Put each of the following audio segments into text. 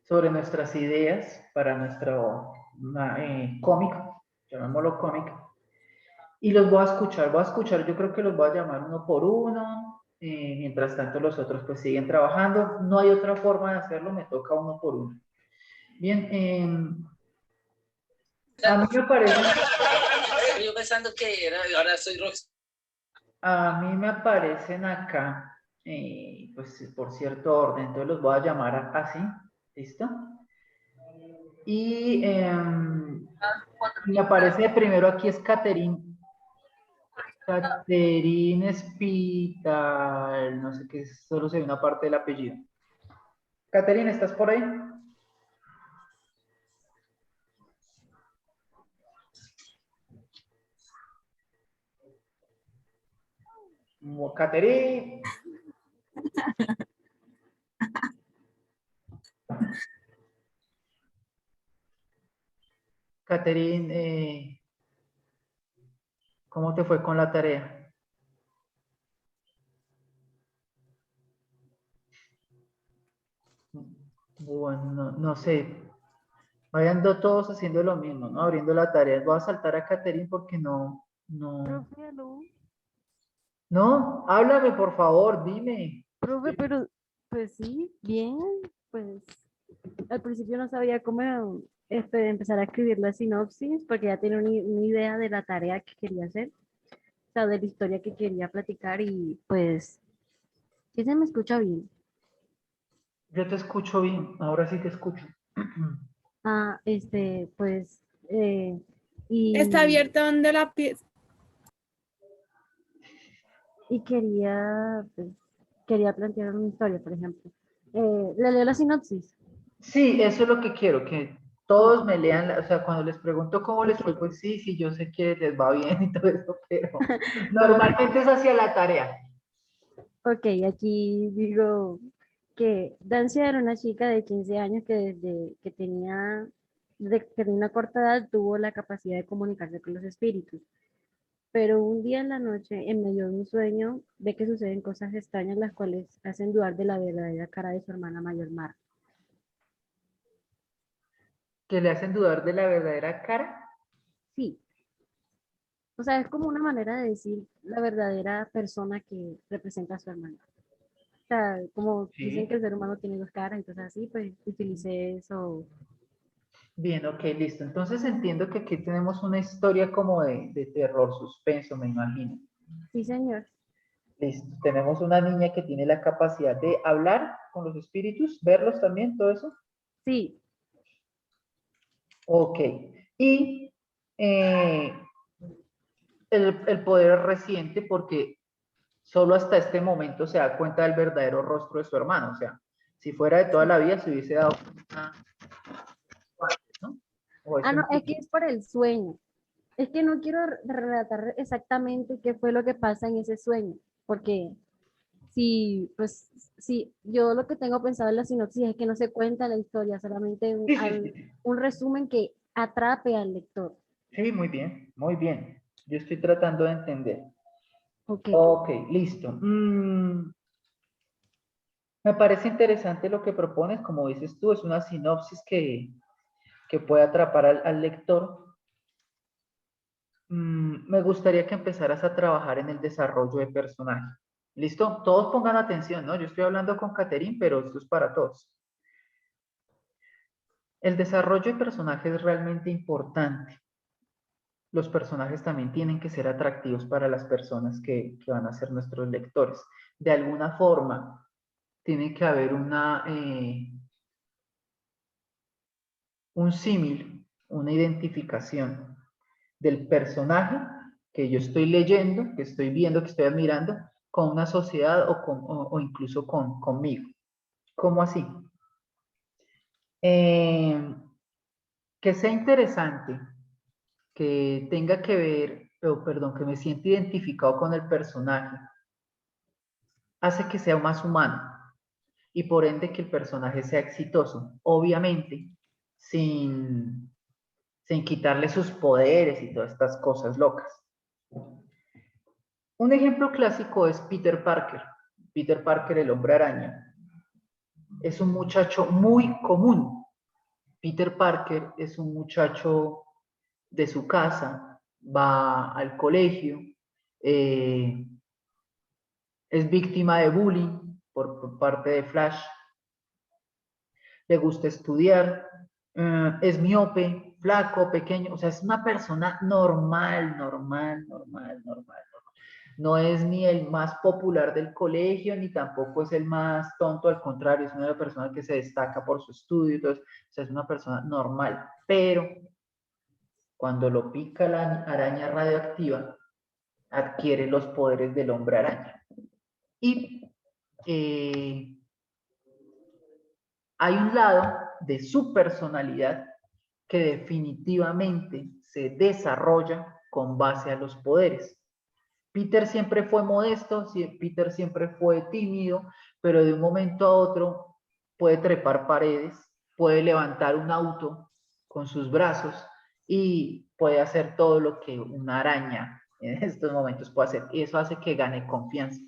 sobre nuestras ideas para nuestro cómic, llamémoslo cómic, y los voy a escuchar, yo creo que los voy a llamar uno por uno, mientras tanto los otros pues siguen trabajando, no hay otra forma de hacerlo, me toca uno por uno. Bien, a mí me parece... Yo pensando que era, ahora soy Rox. A mí me aparecen acá, pues por cierto orden, entonces los voy a llamar así, ¿listo? Y me aparece primero aquí es Caterine Espital, no sé qué, solo se ve una parte del apellido. Caterine, ¿estás por ahí? Caterine. Caterine, ¿cómo te fue con la tarea? Bueno, no sé. Vayan todos haciendo lo mismo, ¿no? Abriendo la tarea. Voy a saltar a Caterine porque no. Profe, aló. No, háblame, por favor, dime. Profe, pero, pues sí, bien, pues al principio no sabía cómo empezar a escribir la sinopsis porque ya tenía una idea de la tarea que quería hacer, o sea, de la historia que quería platicar y pues, sí se me escucha bien. Yo te escucho bien, ahora sí te escucho. Ah, pues, y, Está abierta donde la pieza. y quería plantear una historia, por ejemplo. ¿Le leo la sinopsis? Sí, eso es lo que quiero, que Ok, todos me lean, o sea, cuando les pregunto cómo les fue, ok. pues sí, yo sé que les va bien y todo eso, pero normalmente es hacia la tarea. Ok, aquí digo que Dancia era una chica de 15 años que desde que tenía una corta edad tuvo la capacidad de comunicarse con los espíritus. Pero un día en la noche, en medio de un sueño, ve que suceden cosas extrañas las cuales hacen dudar de la verdadera cara de su hermana mayor Mar. Que le hacen dudar de la verdadera cara. Sí, o sea, es como una manera de decir la verdadera persona que representa a su hermana. O sea, como dicen que Sí. el ser humano tiene dos caras, entonces así, pues utilicé eso. Bien, ok, listo. Entonces entiendo que aquí tenemos una historia como de terror, suspenso, me imagino. Sí, señor. Listo. Tenemos una niña que tiene la capacidad de hablar con los espíritus, verlos también, todo eso. Sí, Ok. Y eh, el poder es reciente porque solo hasta este momento se da cuenta del verdadero rostro de su hermano. O sea, si fuera de toda la vida se hubiese dado cuenta, ¿no? O es ah, no, un es que poquito. es por el sueño. Es que no quiero relatar exactamente qué fue lo que pasa en ese sueño, porque si, pues, si yo lo que tengo pensado en la sinopsis es que no se cuenta la historia, solamente Sí, sí, sí. un resumen que atrape al lector. Sí, muy bien, muy bien. Yo estoy tratando de entender. Ok, Ok, listo. Me parece interesante lo que propones, como dices tú, es una sinopsis que puede atrapar al lector. Me gustaría que empezaras a trabajar en el desarrollo de personaje. ¿Listo? Todos pongan atención, ¿no? Yo estoy hablando con Caterín, pero esto es para todos. El desarrollo de personaje es realmente importante. Los personajes también tienen que ser atractivos para las personas que van a ser nuestros lectores. De alguna forma, tiene que haber un símil, una identificación del personaje que yo estoy leyendo, que estoy viendo, que estoy admirando, con una sociedad o incluso conmigo. ¿Cómo así? Eh, que sea interesante, que tenga que ver, perdón, que me sienta identificado con el personaje, hace que sea más humano y por ende que el personaje sea exitoso. Obviamente, sin quitarle sus poderes y todas estas cosas locas. Un ejemplo clásico es Peter Parker. Peter Parker, el hombre araña. es un muchacho muy común. Peter Parker es un muchacho de su casa, va al colegio, es víctima de bullying por parte de Flash, le gusta estudiar, es miope, flaco, pequeño, o sea, es una persona normal. No es ni el más popular del colegio, ni tampoco es el más tonto, al contrario, es una persona que se destaca por su estudio, entonces, o sea, es una persona normal, pero cuando lo pica la araña radioactiva, adquiere los poderes del hombre araña. Y hay un lado de su personalidad que definitivamente se desarrolla con base a los poderes. Peter siempre fue modesto, Peter siempre fue tímido, pero de un momento a otro puede trepar paredes, puede levantar un auto con sus brazos y puede hacer todo lo que una araña en estos momentos puede hacer. Y eso hace que gane confianza.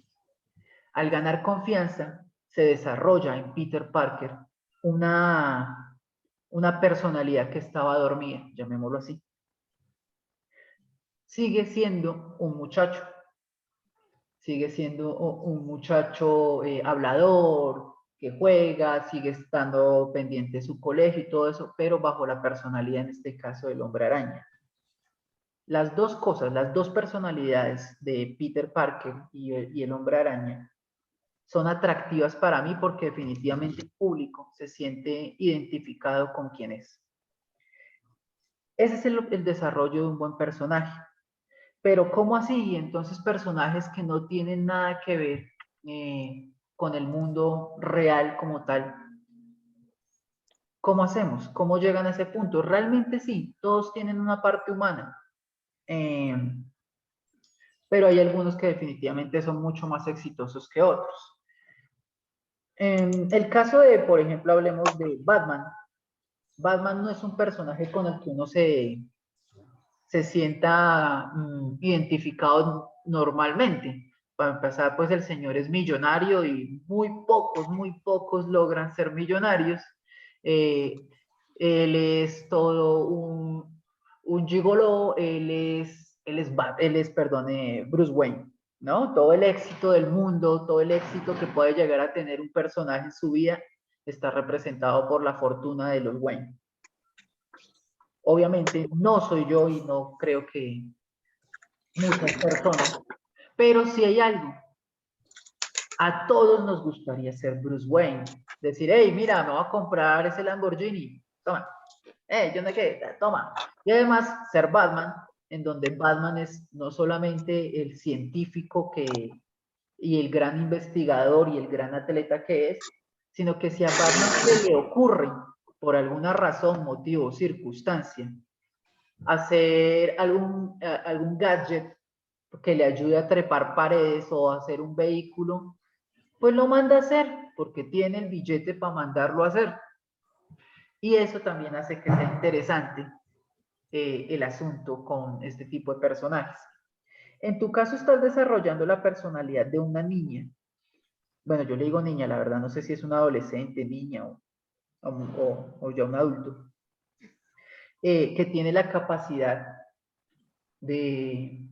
Al ganar confianza, se desarrolla en Peter Parker una personalidad que estaba dormida, llamémoslo así. Sigue siendo un muchacho, sigue siendo un muchacho hablador, que juega, sigue estando pendiente de su colegio y todo eso, pero bajo la personalidad, en este caso, del hombre araña. Las dos cosas, las dos personalidades de Peter Parker y el hombre araña son atractivas para mí porque definitivamente el público se siente identificado con quién es. Ese es el desarrollo de un buen personaje. Pero ¿cómo así? Entonces personajes que no tienen nada que ver con el mundo real como tal. ¿Cómo hacemos? ¿Cómo llegan a ese punto? Realmente sí, todos tienen una parte humana. Pero hay algunos que definitivamente son mucho más exitosos que otros. En el caso de, por ejemplo, hablemos de Batman. Batman no es un personaje con el que uno se sienta identificado normalmente. Para empezar, pues el señor es millonario y muy pocos logran ser millonarios. Él es todo un gigoló, perdón, Bruce Wayne, ¿no? Todo el éxito del mundo, todo el éxito que puede llegar a tener un personaje en su vida está representado por la fortuna de los Wayne. Obviamente no soy yo y no creo que muchas personas, pero si hay algo, a todos nos gustaría ser Bruce Wayne, decir, hey, mira, me voy a comprar ese Lamborghini, toma, yo no sé, toma, y además ser Batman, en donde Batman es no solamente el científico y el gran investigador y el gran atleta que es, sino que si a Batman se le ocurre, por alguna razón, motivo, circunstancia, hacer algún gadget que le ayude a trepar paredes o a hacer un vehículo, pues lo manda a hacer porque tiene el billete para mandarlo a hacer. Y eso también hace que sea interesante el asunto con este tipo de personajes. En tu caso estás desarrollando la personalidad de una niña. Bueno, yo le digo niña, la verdad no sé si es una adolescente, niña o ya un adulto, que tiene la capacidad de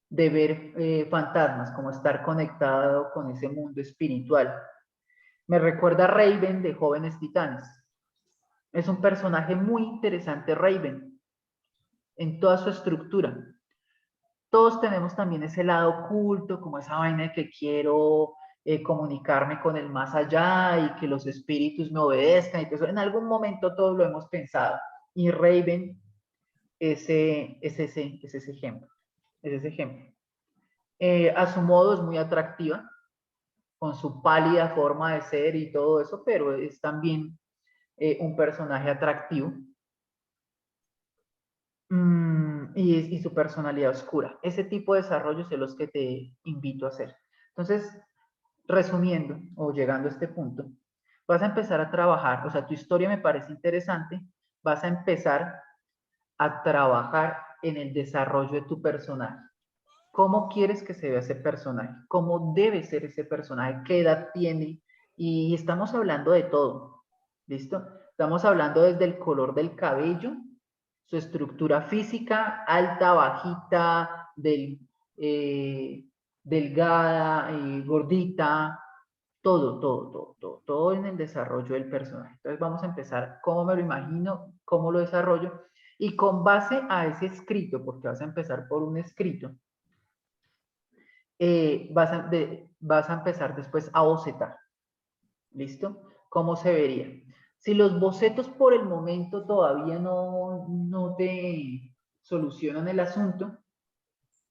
ver fantasmas, como estar conectado con ese mundo espiritual. Me recuerda a Raven de Jóvenes Titanes. Es un personaje muy interesante, Raven, en toda su estructura. Todos tenemos también ese lado oculto, como esa vaina de que quiero comunicarme con el más allá y que los espíritus me obedezcan y que eso, en algún momento todos lo hemos pensado. Y Raven es ese ejemplo. Es ese ejemplo. A su modo es muy atractiva, con su pálida forma de ser y todo eso, pero es también un personaje atractivo. Y su personalidad oscura. Ese tipo de desarrollos son los que te invito a hacer. Entonces, resumiendo o llegando a este punto, vas a empezar a trabajar, o sea, tu historia me parece interesante, vas a empezar a trabajar en el desarrollo de tu personaje. ¿Cómo quieres que se vea ese personaje? ¿Cómo debe ser ese personaje? ¿Qué edad tiene? Y estamos hablando de todo, ¿listo? Estamos hablando desde el color del cabello, su estructura física, alta, bajita, delgada, gordita, todo en el desarrollo del personaje. Entonces vamos a empezar cómo me lo imagino, cómo lo desarrollo, y con base a ese escrito, porque vas a empezar por un escrito, vas a empezar después a bocetar. ¿Listo? ¿Cómo se vería? Si los bocetos por el momento todavía no te solucionan el asunto,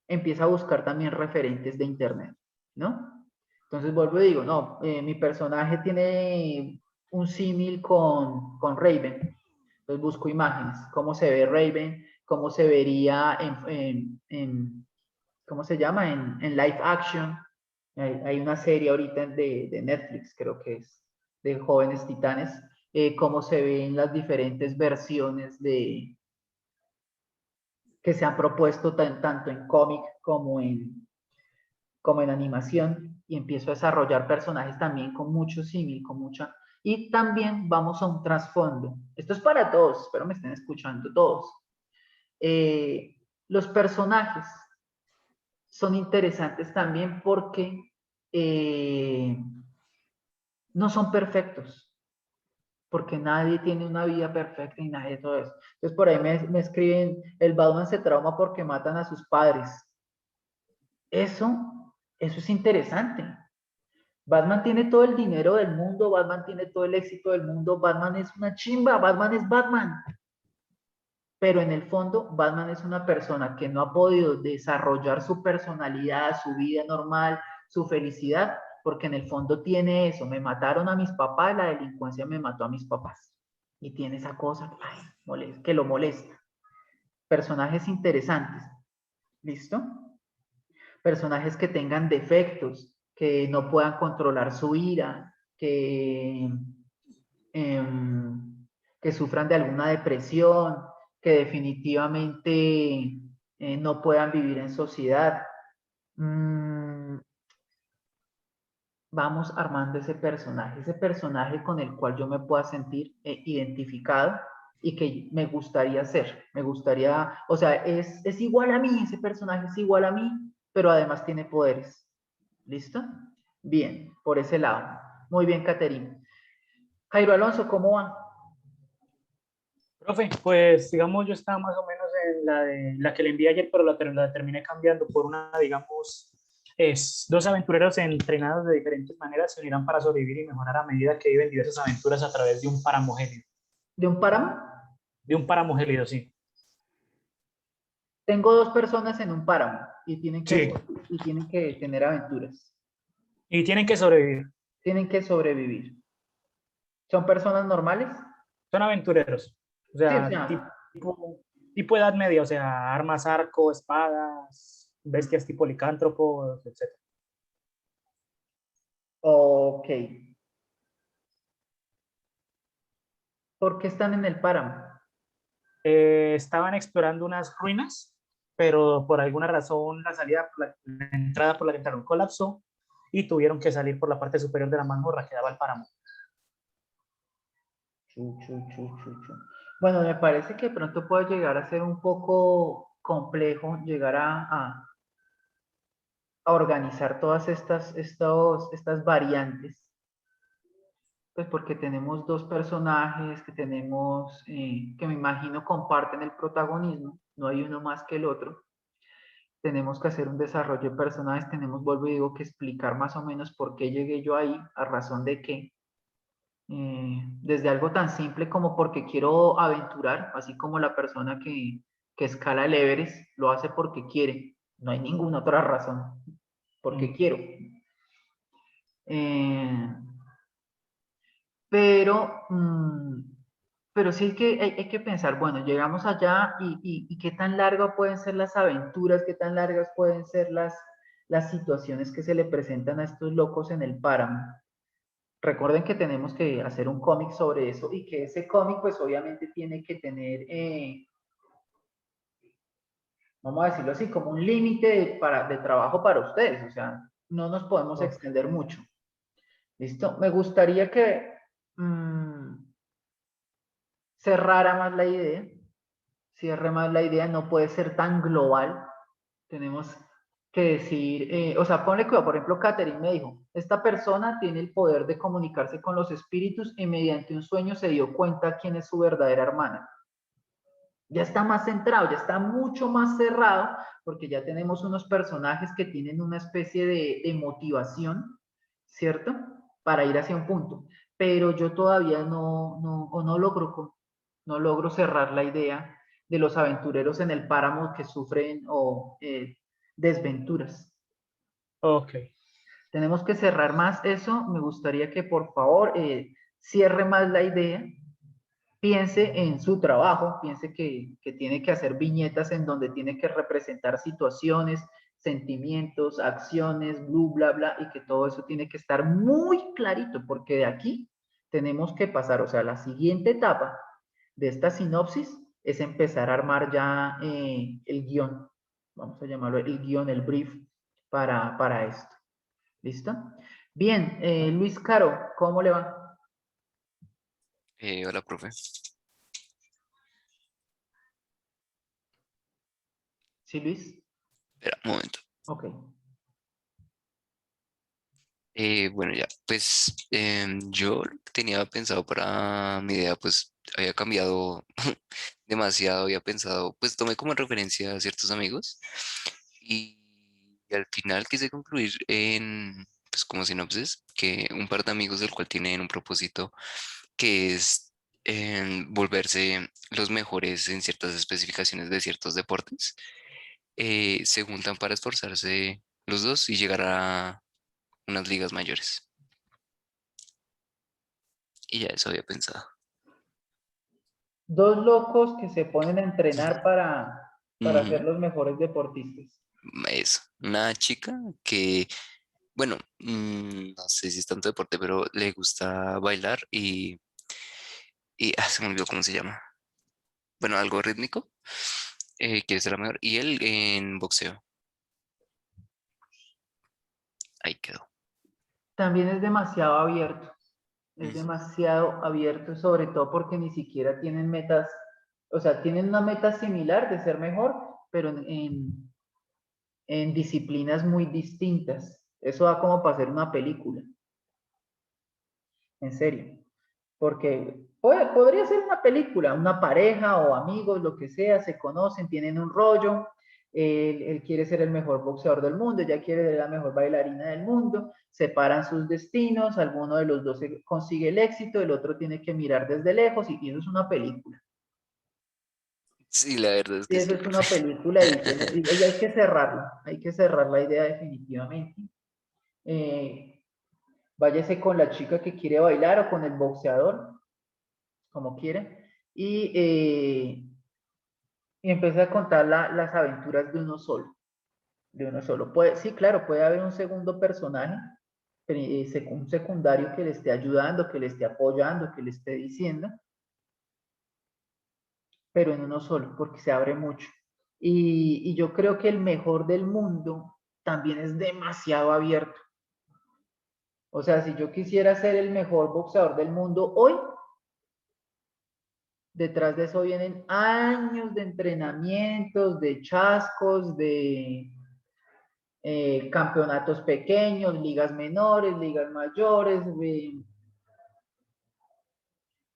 empieza a buscar también referentes de internet, ¿no? Entonces vuelvo y digo, no, mi personaje tiene un símil con Raven. Entonces busco imágenes, cómo se ve Raven, cómo se vería ¿cómo se llama? En live action. Hay una serie ahorita de Netflix, creo que es, de Jóvenes Titanes, cómo se ven las diferentes versiones que se han propuesto tanto en cómic como en animación, y empiezo a desarrollar personajes también con mucho símil, con mucha... Y también vamos a un trasfondo. Esto es para todos, espero me estén escuchando todos. Los personajes son interesantes también porque no son perfectos, porque nadie tiene una vida perfecta y nadie de todo eso. Entonces por ahí me escriben, el Batman se trauma porque matan a sus padres. Eso es interesante. Batman tiene todo el dinero del mundo, Batman tiene todo el éxito del mundo, Batman es una chimba, Batman es Batman. Pero en el fondo, Batman es una persona que no ha podido desarrollar su personalidad, su vida normal, su felicidad, porque en el fondo tiene eso, me mataron a mis papás, la delincuencia me mató a mis papás. Y tiene esa cosa que lo molesta. Personajes interesantes, ¿listo? Personajes que tengan defectos, que no puedan controlar su ira, que sufran de alguna depresión, que definitivamente no puedan vivir en sociedad. Vamos armando ese personaje con el cual yo me pueda sentir identificado y que me gustaría ser, o sea, es igual a mí, ese personaje es igual a mí, pero además tiene poderes. ¿Listo? Bien, por ese lado. Muy bien, Caterina. Jairo Alonso, ¿cómo va? Profe, pues digamos, yo estaba más o menos en la que le envié ayer, pero la terminé cambiando por una, digamos, es dos aventureros entrenados de diferentes maneras se unirán para sobrevivir y mejorar a medida que viven diversas aventuras a través de un páramo gélido. ¿De un páramo? De un páramo gélido, sí. Tengo dos personas en un páramo y Sí, tienen que tener aventuras. y tienen que sobrevivir. Tienen que sobrevivir. ¿Son personas normales? Son aventureros. O Sí, o sea, sea, tipo edad media, o sea, armas, arco, espadas, bestias tipo licántropos, etc. ok. ¿Por qué están en el páramo? Estaban explorando unas ruinas, pero por alguna razón la entrada por la que entraron colapsó y tuvieron que salir por la parte superior de la mazmorra que daba al páramo. Bueno, me parece que pronto puede llegar a ser un poco complejo llegar a organizar todas estas variantes, pues porque tenemos dos personajes que me imagino comparten el protagonismo, no hay uno más que el otro. Tenemos que hacer un desarrollo de personajes, vuelvo y digo, que explicar más o menos por qué llegué yo ahí, a razón de qué. Desde algo tan simple como porque quiero aventurar, así como la persona que escala el Everest lo hace porque quiere, no hay ninguna otra razón, porque quiero. Eh, pero, pero sí que hay que pensar, bueno, llegamos allá y qué tan largas pueden ser las aventuras, qué tan largas pueden ser las situaciones que se le presentan a estos locos en el páramo. Recuerden que tenemos que hacer un cómic sobre eso y que ese cómic pues obviamente tiene que tener, vamos a decirlo así, como un límite de trabajo para ustedes, o sea, no nos podemos extender mucho. ¿Listo? Me gustaría que cerrara más la idea, cierre más la idea, no puede ser tan global. Tenemos que decir, o sea, ponle cuidado, por ejemplo, Catherine me dijo, esta persona tiene el poder de comunicarse con los espíritus y mediante un sueño se dio cuenta quién es su verdadera hermana. Ya está más centrado, ya está mucho más cerrado, porque ya tenemos unos personajes que tienen una especie de motivación, ¿cierto? Para ir hacia un punto. Pero yo todavía no logro cerrar la idea de los aventureros en el páramo que sufren desventuras. Ok. Tenemos que cerrar más eso. Me gustaría que por favor cierre más la idea, piense en su trabajo, piense que tiene que hacer viñetas en donde tiene que representar situaciones, sentimientos, acciones, bla, bla, y que todo eso tiene que estar muy clarito, porque de aquí tenemos que pasar, o sea, la siguiente etapa de esta sinopsis es empezar a armar ya el guión, vamos a llamarlo el guión, el brief para esto. ¿Listo? Bien, Luis Caro, ¿cómo le va? Hola, profe. ¿Sí, Luis? Espera, un momento. Ok. Bueno, ya, pues yo lo que tenía pensado para mi idea, pues había cambiado demasiado, había pensado, pues tomé como referencia a ciertos amigos y, al final quise concluir en, pues como sinopsis, que un par de amigos del cual tienen un propósito que es volverse los mejores en ciertas especificaciones de ciertos deportes, se juntan para esforzarse los dos y llegar a unas ligas mayores. Y ya eso había pensado. Dos locos que se ponen a entrenar para ser Ujú, los mejores deportistas. eso. Una chica que, bueno, no sé si es tanto deporte, pero le gusta bailar y se me olvidó cómo se llama. Bueno, algo rítmico. Quiere ser la mejor. Y él en boxeo. Ahí quedó. También es demasiado abierto. Es Ujú. demasiado abierto, sobre todo porque ni siquiera tienen metas, o sea, tienen una meta similar de ser mejor, pero en disciplinas muy distintas. Eso da como para hacer una película. En serio. Porque podría ser una película, una pareja o amigos, lo que sea, se conocen, tienen un rollo, él quiere ser el mejor boxeador del mundo, ella quiere ser la mejor bailarina del mundo, separan sus destinos, alguno de los dos consigue el éxito, el otro tiene que mirar desde lejos y eso es una película. Sí, la verdad es Sí, que eso sí, es profe. una película y hay que cerrar la idea definitivamente. Váyase con la chica que quiere bailar o con el boxeador, como quieren, y empieza a contar las aventuras de uno solo. De uno solo. Sí, claro, puede haber un segundo personaje, un secundario que le esté ayudando, que le esté apoyando, que le esté diciendo, pero en uno solo, porque se abre mucho. Y yo creo que el mejor del mundo también es demasiado abierto. O sea, si yo quisiera ser el mejor boxeador del mundo hoy, detrás de eso vienen años de entrenamientos, de chascos, de campeonatos pequeños, ligas menores, ligas mayores,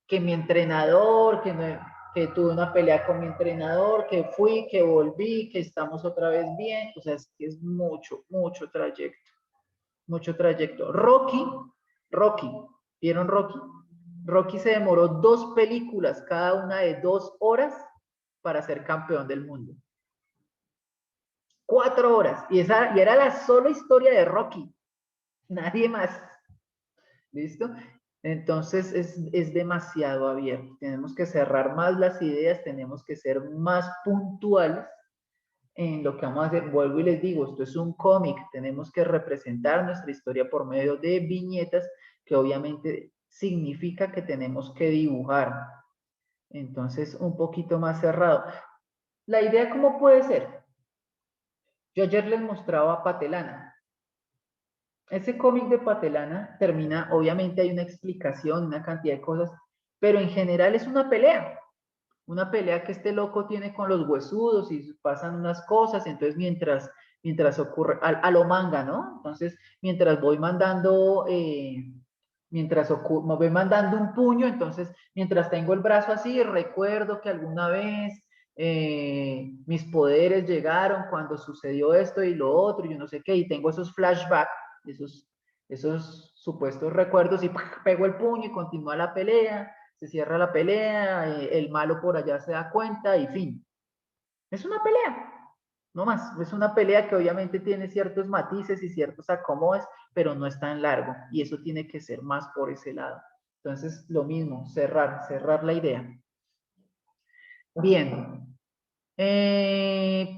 que mi entrenador, que tuve una pelea con mi entrenador, que fui, que volví, que estamos otra vez bien. O sea, es mucho, mucho trayecto, mucho trayecto. Rocky, ¿vieron Rocky? Rocky se demoró 2 películas, cada una de 2 horas para ser campeón del mundo. 4 horas. Y era la sola historia de Rocky. Nadie más. ¿Listo? Entonces es demasiado abierto. Tenemos que cerrar más las ideas, tenemos que ser más puntuales en lo que vamos a hacer. Vuelvo y les digo, esto es un cómic, tenemos que representar nuestra historia por medio de viñetas, que obviamente significa que tenemos que dibujar. Entonces, un poquito más cerrado. La idea, ¿cómo puede ser? Yo ayer les mostraba a Patelana. ese cómic de Patelana termina, obviamente hay una explicación, una cantidad de cosas, pero en general es una pelea que este loco tiene con los huesudos y pasan unas cosas, entonces mientras ocurre, a lo manga, ¿no? Entonces, mientras voy mandando, me voy mandando un puño, entonces, mientras tengo el brazo así, recuerdo que alguna vez mis poderes llegaron cuando sucedió esto y lo otro, y yo no sé qué, y tengo esos flashbacks, esos supuestos recuerdos, y pego el puño y continúa la pelea, se cierra la pelea, el malo por allá se da cuenta y fin. Es una pelea, no más. Es una pelea que obviamente tiene ciertos matices y ciertos acomodes, pero no es tan largo y eso tiene que ser más por ese lado. Entonces, lo mismo, cerrar la idea. Bien.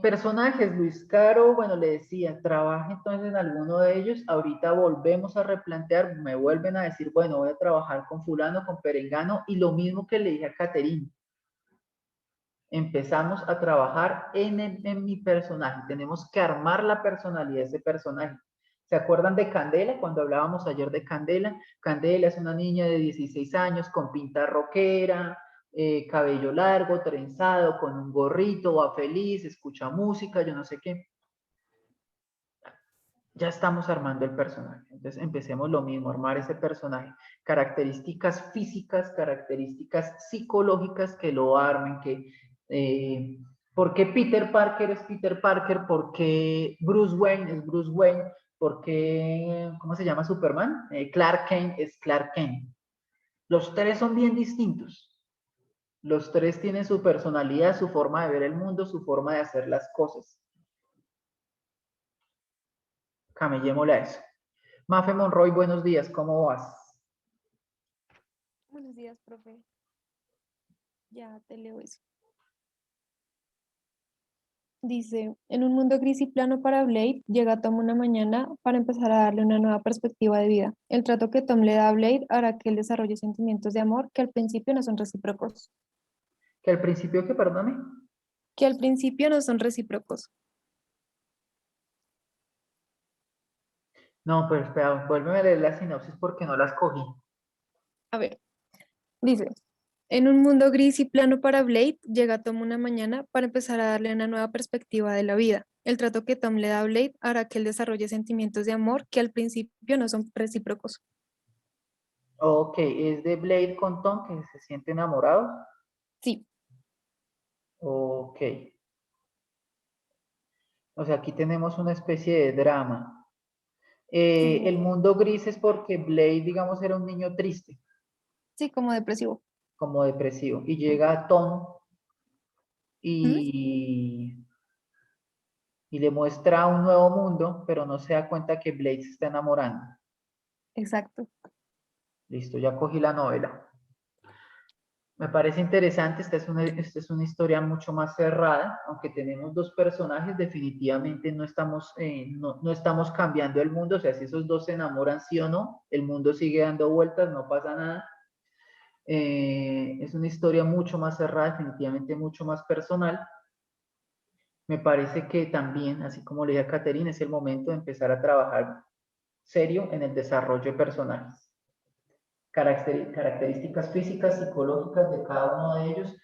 Personajes, Luis Caro, bueno, le decía, trabaja entonces en alguno de ellos, ahorita volvemos a replantear, me vuelven a decir, bueno, voy a trabajar con fulano, con perengano, y lo mismo que le dije a Caterine, empezamos a trabajar en mi personaje, tenemos que armar la personalidad de ese personaje. ¿Se acuerdan de Candela? Cuando hablábamos ayer de Candela, Candela es una niña de 16 años con pinta rockera, cabello largo, trenzado, con un gorrito, va feliz, escucha música, yo no sé qué. Ya estamos armando el personaje. Entonces empecemos lo mismo, armar ese personaje. Características físicas, características psicológicas que lo armen, ¿por qué Peter Parker es Peter Parker? ¿Por qué Bruce Wayne es Bruce Wayne? ¿Por qué, cómo se llama Superman? Clark Kent es Clark Kent. Los tres son bien distintos. Los tres tienen su personalidad, su forma de ver el mundo, su forma de hacer las cosas. Camellémosle a eso. Mafe Monroy, buenos días, ¿cómo vas? Buenos días, profe. Ya te leo eso. Dice, en un mundo gris y plano para Blade, llega Tom una mañana para empezar a darle una nueva perspectiva de vida. El trato que Tom le da a Blade hará que él desarrolle sentimientos de amor que al principio no son recíprocos. Que al principio, que perdone. Que al principio no son recíprocos. No, pero espera, vuélveme a leer la sinopsis porque no las cogí. A ver, dice, en un mundo gris y plano para Blade, llega Tom una mañana para empezar a darle una nueva perspectiva de la vida. El trato que Tom le da a Blade hará que él desarrolle sentimientos de amor que al principio no son recíprocos. Ok, es de Blade con Tom que se siente enamorado. Sí. Ok. O sea, aquí tenemos una especie de drama. El mundo gris es porque Blade, digamos, era un niño triste, Sí, como depresivo. como depresivo. Y llega Tom ¿Mm? y le muestra un nuevo mundo, pero no se da cuenta que Blade se está enamorando. Exacto. Listo, ya cogí la novela. Me parece interesante, esta es una historia mucho más cerrada, aunque tenemos dos personajes, definitivamente no estamos cambiando el mundo, o sea, si esos dos se enamoran sí o no, el mundo sigue dando vueltas, no pasa nada. Es una historia mucho más cerrada, definitivamente mucho más personal. Me parece que también, así como le dije a Caterina, es el momento de empezar a trabajar serio en el desarrollo de personajes. Características físicas, psicológicas de cada uno de ellos,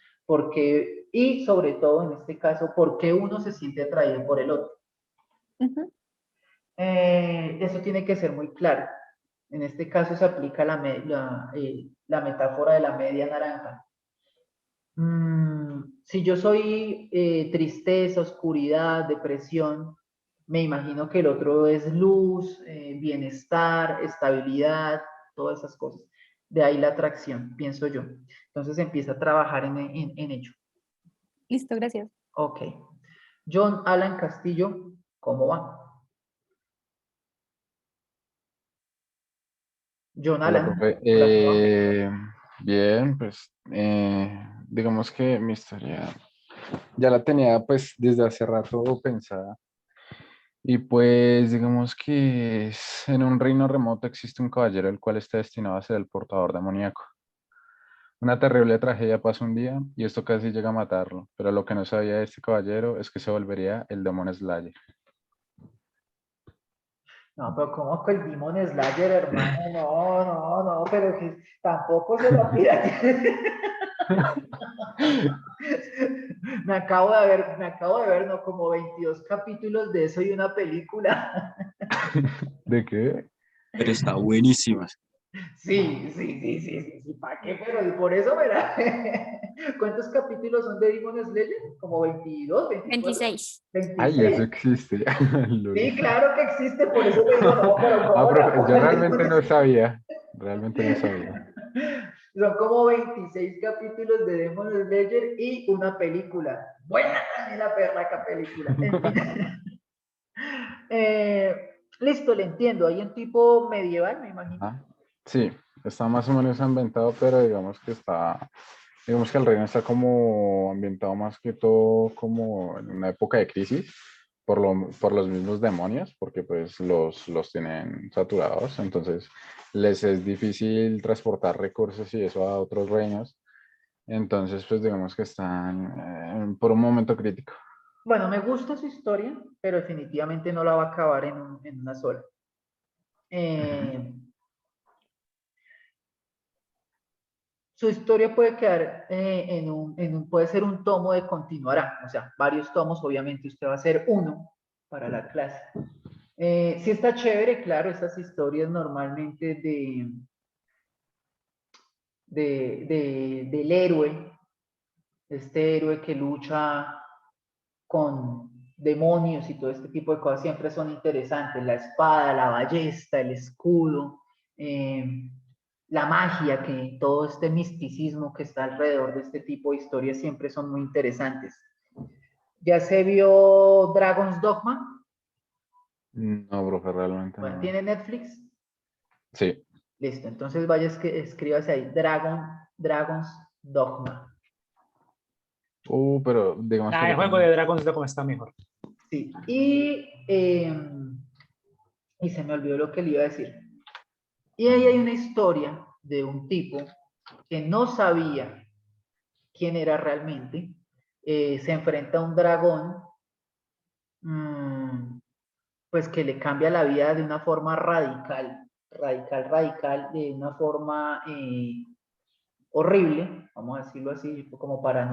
y sobre todo en este caso, por qué uno se siente atraído por el otro. Eso tiene que ser muy claro. En este caso se aplica la metáfora de la media naranja. Si yo soy tristeza, oscuridad, depresión, me imagino que el otro es luz, bienestar, estabilidad, todas esas cosas. De ahí la atracción, pienso yo. Entonces empieza a trabajar en ello. Listo, gracias. Ok. John Alan Castillo, ¿cómo va? John Hola, Alan, profe. hola, ¿cómo va? Bien, pues digamos que mi historia ya la tenía pues desde hace rato pensada. Y pues digamos que en un reino remoto existe un caballero el cual está destinado a ser el portador demoníaco. Una terrible tragedia pasa un día y esto casi llega a matarlo, pero lo que no sabía este caballero es que se volvería el Demon Slayer. No, pero ¿cómo que el Demon Slayer, hermano? No, pero que tampoco se lo pirateen. Me acabo de ver, ¿no? Como 22 capítulos de eso y una película. ¿De qué? Pero está buenísima. Sí, ¿para qué? Pero por eso, verá. ¿Cuántos capítulos son de Demon Slayer? ¿Como 22, 24? 26. Ay, eso 26. existe. Lol. Sí, claro que existe, por eso le digo, no, pero Ah, ¿cómo la profe, yo ponen realmente Demon no Slayer? sabía. Realmente no sabía. Son como 26 capítulos de Demon Slayer y una película. Buena también la perraca película. En fin. Listo, le entiendo. Hay un tipo medieval, me imagino. Ajá. Sí, está más o menos ambientado, pero digamos que el reino está como ambientado más que todo como en una época de crisis por los mismos demonios, porque pues los tienen saturados, entonces les es difícil transportar recursos y eso a otros reinos, entonces pues digamos que están por un momento crítico. Bueno, me gusta su historia, pero definitivamente no la va a acabar en una sola. Su historia puede quedar puede ser un tomo de continuará, o sea, varios tomos, obviamente usted va a hacer uno para la clase. Sí está chévere, claro, esas historias normalmente del héroe, este héroe que lucha con demonios y todo este tipo de cosas siempre son interesantes, la espada, la ballesta, el escudo, la magia, que todo este misticismo que está alrededor de este tipo de historias siempre son muy interesantes. ¿Ya se vio Dragon's Dogma? No, profe, realmente Bueno, no. ¿tiene Netflix? Sí. Listo, entonces vaya, escríbase ahí, Dragon's Dogma. Pero digamos que Ah, el yo juego de también. Dragons como está mejor. Sí, y se me olvidó lo que le iba a decir. Y ahí hay una historia de un tipo que no sabía quién era realmente, se enfrenta a un dragón, pues que le cambia la vida de una forma radical, de una forma horrible, vamos a decirlo así, como para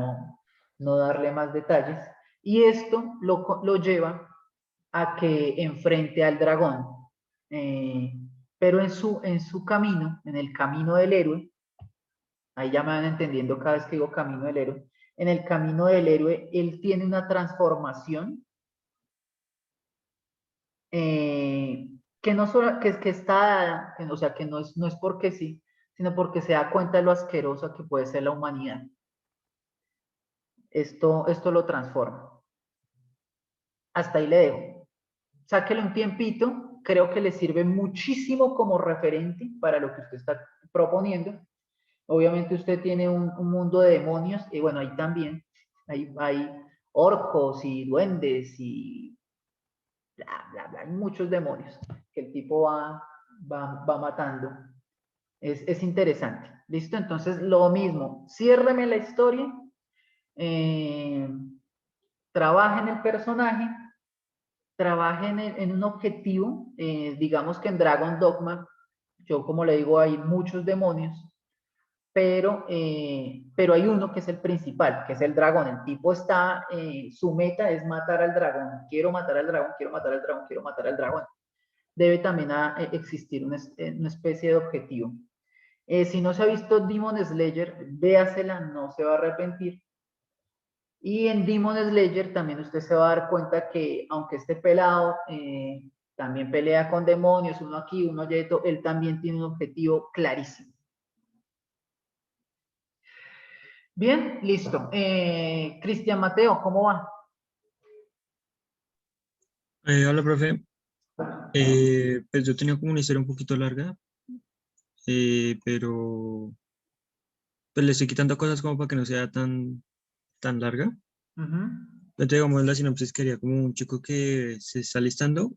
no darle más detalles, y esto lo lleva a que enfrente al dragón, pero en su camino, en el camino del héroe, ahí ya me van entendiendo cada vez que digo camino del héroe, en el camino del héroe, él tiene una transformación que no solo, que está dada, o sea, que no es porque sí, sino porque se da cuenta de lo asquerosa que puede ser la humanidad. Esto lo transforma. Hasta ahí le dejo. Sáquele un tiempito, creo que le sirve muchísimo como referente para lo que usted está proponiendo. Obviamente usted tiene un mundo de demonios, y bueno, ahí también hay orcos y duendes y hay muchos demonios que el tipo va matando. Es interesante. ¿Listo? Entonces, lo mismo, ciérreme la historia, trabaje en el personaje, trabaje en un objetivo, digamos que en Dragon Dogma, yo como le digo, hay muchos demonios, pero hay uno que es el principal, que es el dragón. El tipo está, su meta es matar al dragón. Quiero matar al dragón, quiero matar al dragón, quiero matar al dragón. Debe también existir una especie de objetivo. Si no se ha visto Demon Slayer, véasela, no se va a arrepentir. Y en Demon Slayer también usted se va a dar cuenta que aunque este pelado también pelea con demonios, uno aquí, uno allá, él también tiene un objetivo clarísimo. Bien, listo. Cristian Mateo, ¿cómo va? Hola, profe. Pues yo tenía como una historia un poquito larga, pero pues le estoy quitando cosas como para que no sea tan larga. Entonces, digamos, la sinopsis quería como un chico que se está alistando,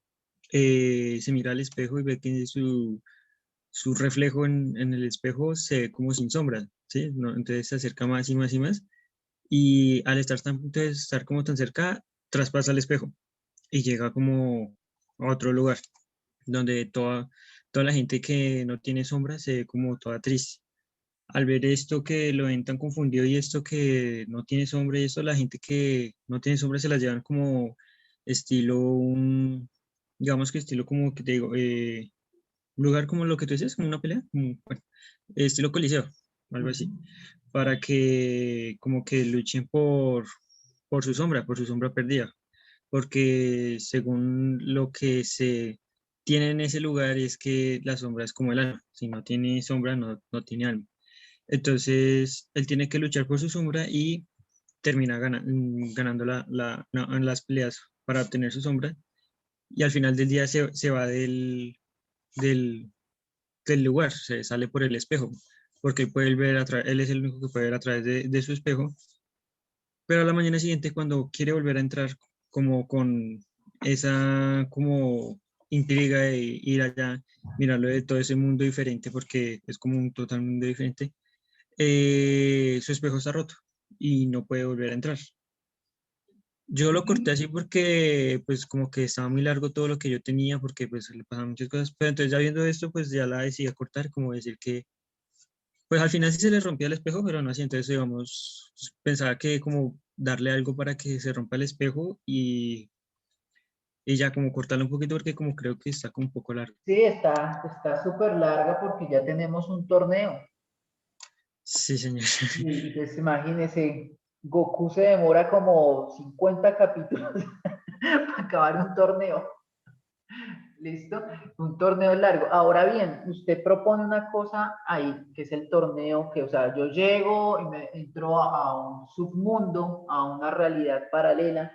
se mira al espejo y ve que su reflejo en el espejo se ve como sin sombra, ¿sí? Entonces se acerca más y más y más, y al estar como tan cerca, traspasa el espejo y llega como a otro lugar. donde toda la gente que no tiene sombra se ve como toda triste. Al ver esto que lo ven tan confundido y esto que no tiene sombra y esto, la gente que no tiene sombra se las llevan como estilo, digamos que estilo como que te digo, un lugar como lo que tú dices, como una pelea, como, bueno, estilo coliseo, algo así, para que como que luchen por por su sombra perdida, porque según lo que se tiene en ese lugar es que la sombra es como el alma, si no tiene sombra no tiene alma. Entonces, él tiene que luchar por su sombra y termina ganando en las peleas para obtener su sombra. Y al final del día se va del, del lugar, se sale por el espejo, porque él puede ver él es el único que puede ver a través de su espejo. Pero a la mañana siguiente, cuando quiere volver a entrar, como con esa como intriga de ir allá, mirarlo de todo ese mundo diferente, porque es como un total mundo diferente, su espejo está roto y no puede volver a entrar. Yo lo corté así porque pues como que estaba muy largo todo lo que yo tenía porque pues le pasaban muchas cosas, pero entonces ya viendo esto pues ya la decidí cortar, como decir que pues al final sí se le rompía el espejo, pero no así, entonces digamos, pensaba que como darle algo para que se rompa el espejo y ya como cortarlo un poquito porque como creo que está como un poco largo. Sí, está súper larga porque ya tenemos un torneo. Sí, señor. Y pues imagínese, Goku se demora como 50 capítulos para acabar un torneo. ¿Listo? Un torneo largo. Ahora bien, usted propone una cosa ahí, que es el torneo, que, o sea, yo llego y me entro a un submundo, a una realidad paralela,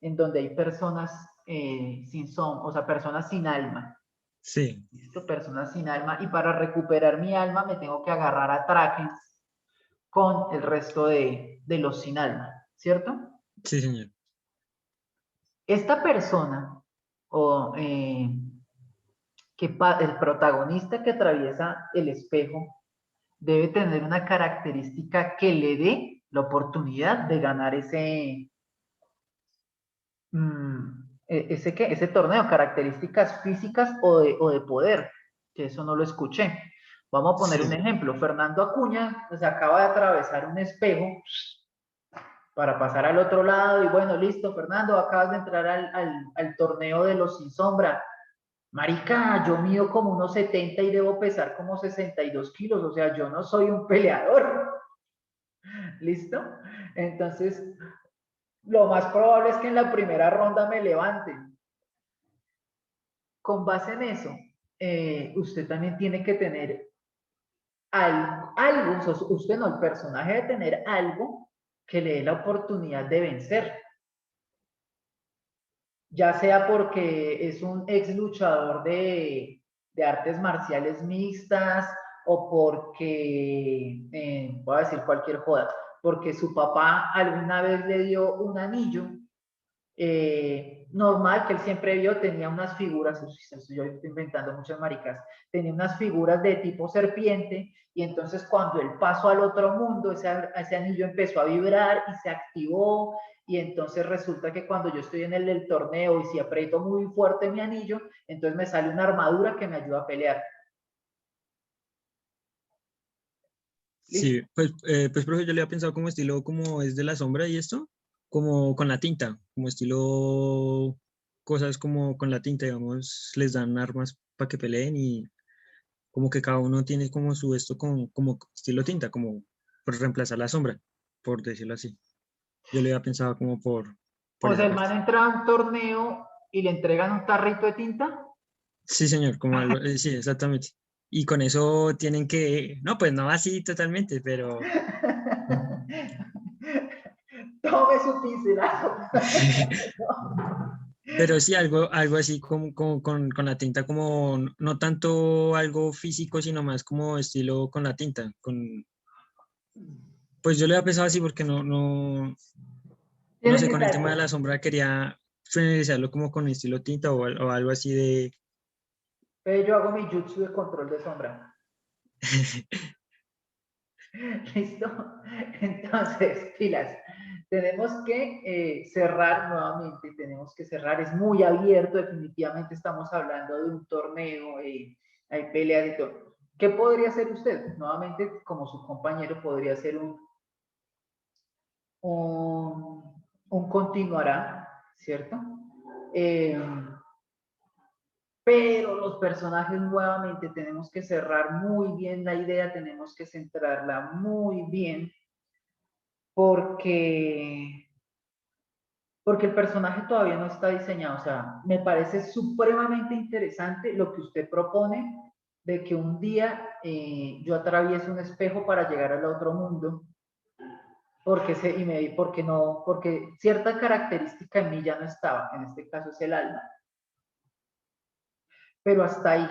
en donde hay personas o sea, personas sin alma. Sí, ¿Listo? Personas sin alma. Y para recuperar mi alma me tengo que agarrar a Trakens con el resto de los sin alma, ¿cierto? sí, señor. Esta persona, o el protagonista que atraviesa el espejo, debe tener una característica que le dé la oportunidad de ganar ese torneo, características físicas o de poder, que eso no lo escuché. Vamos a poner un Sí, ejemplo. Fernando Acuña pues, acaba de atravesar un espejo para pasar al otro lado y bueno, listo, Fernando, acabas de entrar al torneo de los sin sombra. Marica, yo mido como unos 70 y debo pesar como 62 kilos, o sea, yo no soy un peleador. ¿Listo? Entonces, lo más probable es que en la primera ronda me levanten. Con base en eso, usted también tiene que tener algo, usted no, el personaje debe tener algo que le dé la oportunidad de vencer. Ya sea porque es un ex luchador de artes marciales mixtas o porque, voy a decir cualquier joda, porque su papá alguna vez le dio un anillo normal que él siempre vio, tenía unas figuras, yo estoy inventando muchas maricas, tenía unas figuras de tipo serpiente y entonces cuando él pasó al otro mundo, ese anillo empezó a vibrar y se activó y entonces resulta que cuando yo estoy en el torneo y si aprieto muy fuerte mi anillo, entonces me sale una armadura que me ayuda a pelear. sí, pues profe, yo le había pensado como estilo como es de la sombra y esto, como con la tinta, como estilo cosas como con la tinta, digamos, les dan armas para que peleen y como que cada uno tiene como su esto como estilo tinta, como por reemplazar la sombra, por decirlo así. Yo le había pensado como por O sea, esa el parte. man entra a un torneo y le entregan un tarrito de tinta. Sí, señor, como algo, sí, exactamente. Y con eso tienen que, no, pues no así totalmente, pero Tome su pincelazo. pero sí algo así como con la tinta, como no tanto algo físico, sino más como estilo con la tinta. Pues yo le había pensado así porque no Tiene sé, que con el ser. tema de la sombra quería finalizarlo como con estilo tinta o algo así de... Yo hago mi jutsu de control de sombra. ¿Listo? Entonces, pilas. tenemos que cerrar nuevamente, tenemos que cerrar, es muy abierto, definitivamente estamos hablando de un torneo, hay peleas y todo. ¿Qué podría hacer usted? Nuevamente, como su compañero, podría ser un continuará, ¿cierto? Pero los personajes nuevamente tenemos que cerrar muy bien la idea, tenemos que centrarla muy bien, porque el personaje todavía no está diseñado. O sea, me parece supremamente interesante lo que usted propone de que un día yo atraviese un espejo para llegar al otro mundo, porque cierta característica en mí ya no estaba, en este caso es el alma. Pero hasta ahí.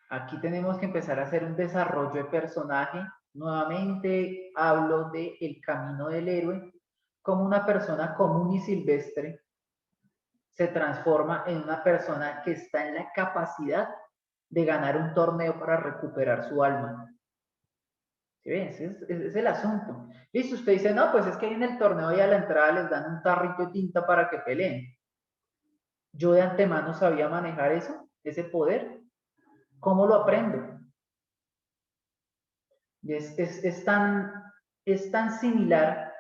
Aquí tenemos que empezar a hacer un desarrollo de personaje. Nuevamente hablo de el camino del héroe, como una persona común y silvestre se transforma en una persona que está en la capacidad de ganar un torneo para recuperar su alma. ¿Sí ven? Ese es el asunto. Listo, usted dice, no, pues es que en el torneo y a la entrada les dan un tarrito de tinta para que peleen. Yo de antemano sabía manejar eso, ese poder. ¿Cómo lo aprendo? Es tan similar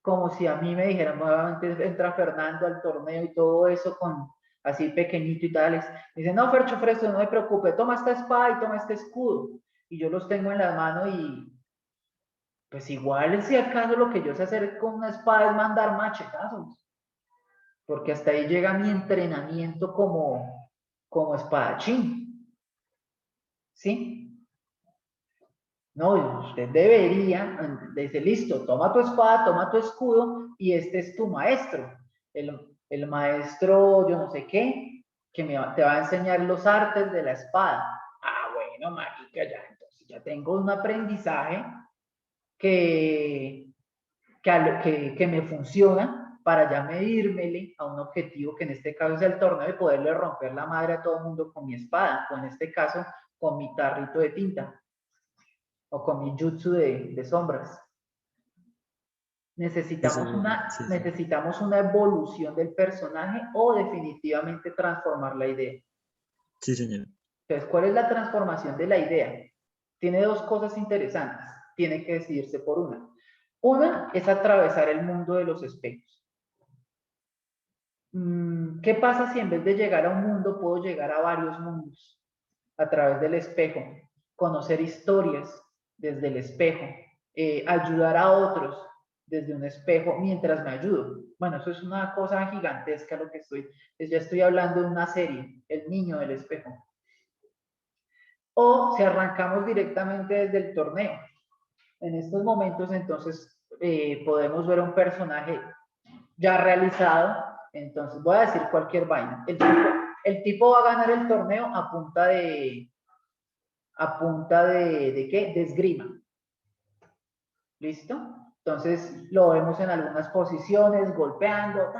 como si a mí me dijeran nuevamente entra Fernando al torneo y todo eso con así pequeñito y tales. Dice, no, Fercho Fresco, no me preocupe, toma esta espada y toma este escudo. Y yo los tengo en las manos y pues igual si acaso lo que yo sé hacer con una espada es mandar machetazos. Porque hasta ahí llega mi entrenamiento como espadachín. ¿Sí? No, usted debería, dice, listo, toma tu espada, toma tu escudo y este es tu maestro. El maestro, yo no sé qué, que te va a enseñar los artes de la espada. Ah, bueno, marica, ya, entonces ya tengo un aprendizaje que me funciona para ya medírmele a un objetivo que en este caso es el torneo de poderle romper la madre a todo el mundo con mi espada, o en este caso con mi tarrito de tinta o con mi jutsu de sombras. Necesitamos una evolución del personaje o definitivamente transformar la idea. Sí, señor. Entonces, ¿cuál es la transformación de la idea? Tiene dos cosas interesantes. Tiene que decidirse por una. Una es atravesar el mundo de los espejos. ¿Qué pasa si en vez de llegar a un mundo puedo llegar a varios mundos a través del espejo? Conocer historias desde el espejo, ayudar a otros desde un espejo mientras me ayudo. Bueno, eso es una cosa gigantesca lo que ya estoy hablando de una serie, El niño del espejo. O si arrancamos directamente desde el torneo. En estos momentos, entonces, podemos ver un personaje ya realizado. Entonces, voy a decir cualquier vaina. El tipo va a ganar el torneo a punta de ¿qué? De esgrima. ¿Listo? Entonces, lo vemos en algunas posiciones, golpeando,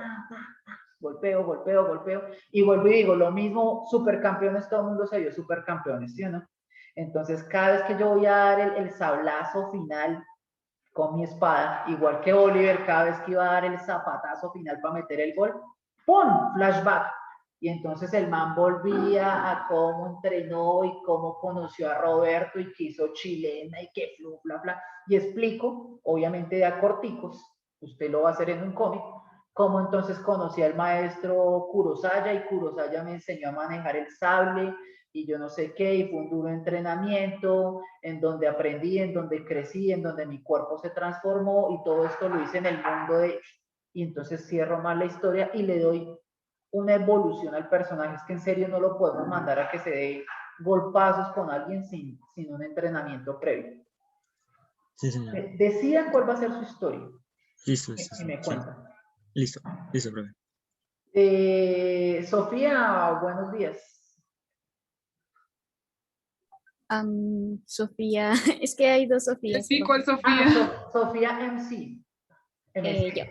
golpeo, y vuelvo y digo, lo mismo, supercampeones, todo el mundo se vio supercampeones, ¿sí o no? Entonces, cada vez que yo voy a dar el sablazo final con mi espada, igual que Oliver, cada vez que iba a dar el zapatazo final para meter el gol, ¡pum! Flashback. Y entonces el man volvía a cómo entrenó y cómo conoció a Roberto y que hizo chilena y que bla, bla. Y explico, obviamente de a corticos, usted lo va a hacer en un cómic, cómo entonces conocí al maestro Kurosaya y Kurosaya me enseñó a manejar el sable y yo no sé qué, y fue un duro entrenamiento en donde aprendí, en donde crecí, en donde mi cuerpo se transformó y todo esto lo hice en el mundo de... Y entonces cierro más la historia y le doy una evolución al personaje. Es que en serio no lo podemos mandar a que se dé golpazos con alguien sin un entrenamiento previo. Sí, señor. Decidan cuál va a ser su historia. Listo, Y me cuentan. Listo, profe. Sofía, buenos días. Sofía, es que hay dos Sofías. Sí, ¿cuál Sofía? Sofía MC. Yo.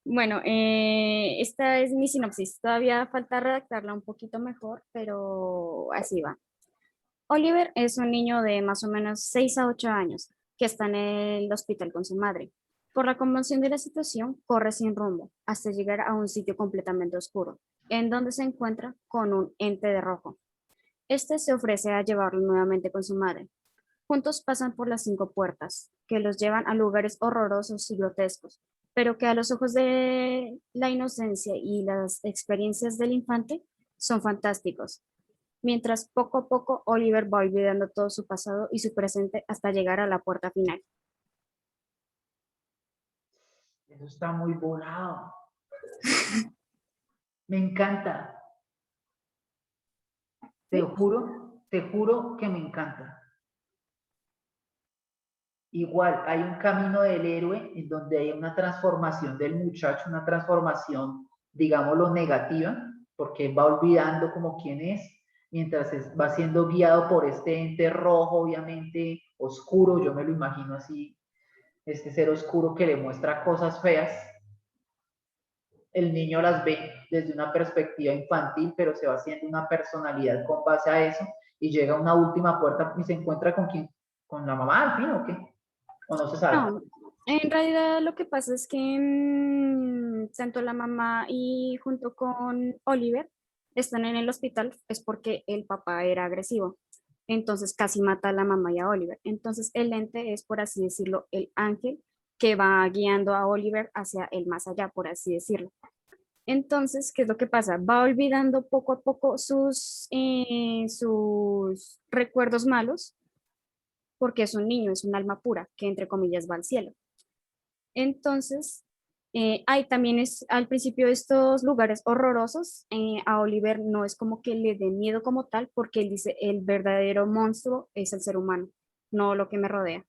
Bueno, esta es mi sinopsis. Todavía falta redactarla un poquito mejor, pero así va. Oliver es un niño de más o menos 6 a 8 años. que está en el hospital con su madre. Por la conmoción de la situación, corre sin rumbo hasta llegar a un sitio completamente oscuro, en donde se encuentra con un ente de rojo. Este se ofrece a llevarlo nuevamente con su madre. Juntos pasan por las 5 puertas, que los llevan a lugares horrorosos y grotescos, pero que a los ojos de la inocencia y las experiencias del infante son fantásticos. Mientras poco a poco Oliver va olvidando todo su pasado y su presente hasta llegar a la puerta final. Eso está muy volado. Me encanta. Te juro que me encanta. Igual, hay un camino del héroe en donde hay una transformación del muchacho, una transformación, digámoslo, negativa, porque va olvidando como quién es, mientras va siendo guiado por este ente rojo, obviamente oscuro, yo me lo imagino así, este ser oscuro que le muestra cosas feas. El niño las ve desde una perspectiva infantil, pero se va haciendo una personalidad con base a eso, y llega a una última puerta y se encuentra con quién, con la mamá al fin, ¿o qué? ¿O no se sabe? No, en realidad lo que pasa es que tanto la mamá y junto con Oliver están en el hospital es porque el papá era agresivo. Entonces casi mata a la mamá y a Oliver. Entonces el ente es, por así decirlo, el ángel que va guiando a Oliver hacia el más allá, por así decirlo. Entonces, ¿qué es lo que pasa? Va olvidando poco a poco sus recuerdos malos, porque es un niño, es un alma pura, que entre comillas va al cielo. Entonces, hay también es al principio estos lugares horrorosos, a Oliver no es como que le dé miedo como tal, porque él dice, el verdadero monstruo es el ser humano, no lo que me rodea.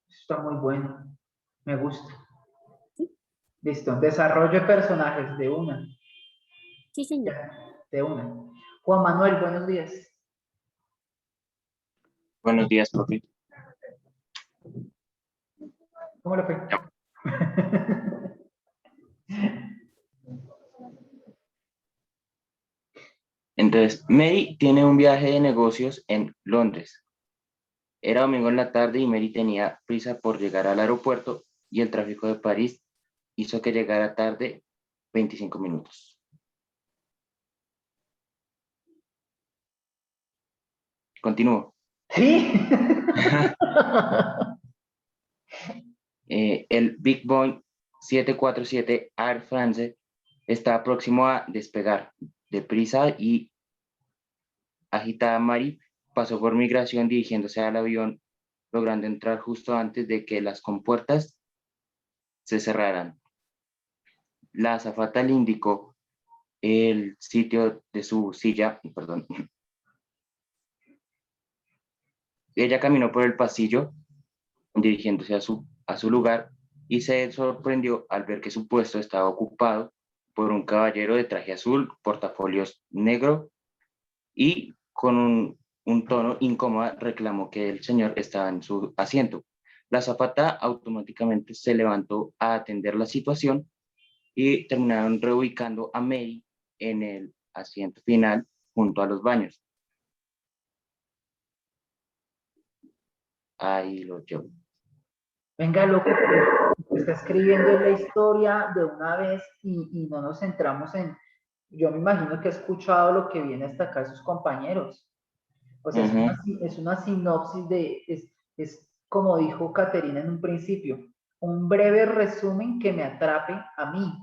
Está muy bueno, me gusta. Listo, desarrollo de personajes de una. Sí, señor. De una. Juan Manuel, buenos días. Buenos días, profe. ¿Cómo le fue? Entonces, Mary tiene un viaje de negocios en Londres. Era domingo en la tarde y Mary tenía prisa por llegar al aeropuerto y el tráfico de París hizo que llegara tarde 25 minutos. Continúo. ¿Sí? El Big Boeing 747 Air France está próximo a despegar. Deprisa y agitada, Mary pasó por migración dirigiéndose al avión, logrando entrar justo antes de que las compuertas se cerraran. La azafata le indicó el sitio de su silla, perdón. Ella caminó por el pasillo dirigiéndose a su lugar y se sorprendió al ver que su puesto estaba ocupado por un caballero de traje azul, portafolios negro y con un tono incómodo reclamó que el señor estaba en su asiento. La azafata automáticamente se levantó a atender la situación y terminaron reubicando a Mary en el asiento final junto a los baños. Ahí lo llevo. Venga, loco, está escribiendo en la historia de una vez y no nos centramos en... Yo me imagino que ha escuchado lo que viene hasta acá de sus compañeros. O sea, es una sinopsis de... Es como dijo Caterina en un principio, un breve resumen que me atrape a mí.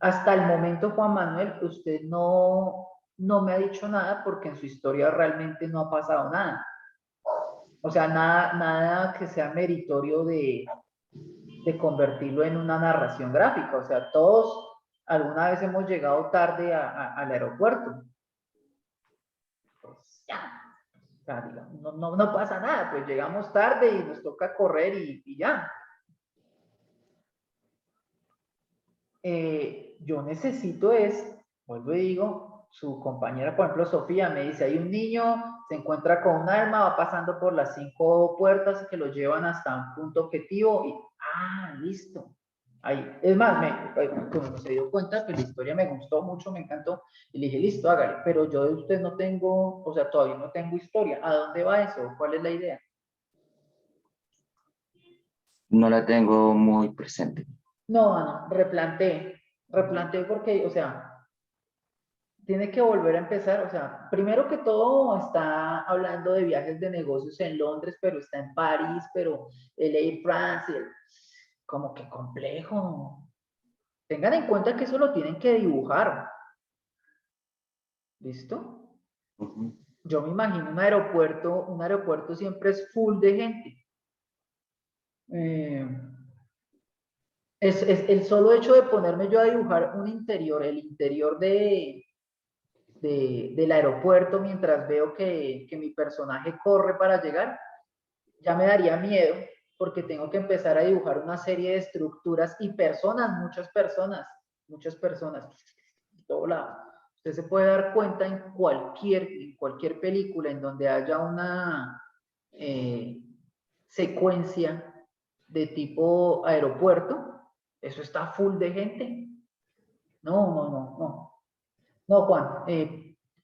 Hasta el momento, Juan Manuel, usted no me ha dicho nada porque en su historia realmente no ha pasado nada. O sea, nada que sea meritorio de convertirlo en una narración gráfica. O sea, todos alguna vez hemos llegado tarde al aeropuerto. Pues ya, o sea, digamos, no pasa nada, pues llegamos tarde y nos toca correr y ya. Yo necesito vuelvo y digo, su compañera, por ejemplo, Sofía, me dice, hay un niño, se encuentra con un arma, va pasando por las 5 puertas que lo llevan hasta un punto objetivo y, listo. Ahí. Es más, como se dio cuenta que la historia me gustó mucho, me encantó, y le dije, listo, hágale, pero yo de usted no tengo, o sea, todavía no tengo historia. ¿A dónde va eso? ¿Cuál es la idea? No la tengo muy presente. No, replanteé porque, o sea, tiene que volver a empezar, o sea, primero que todo está hablando de viajes de negocios en Londres, pero está en París, pero el Air France, como que complejo. Tengan en cuenta que eso lo tienen que dibujar. ¿Listo? Yo me imagino un aeropuerto siempre es full de gente. Es el solo hecho de ponerme yo a dibujar un interior, el interior del aeropuerto mientras veo que mi personaje corre para llegar, ya me daría miedo porque tengo que empezar a dibujar una serie de estructuras y personas, muchas personas, de todo lado. Usted se puede dar cuenta en cualquier película en donde haya una secuencia de tipo aeropuerto, eso está full de gente. No, Juan,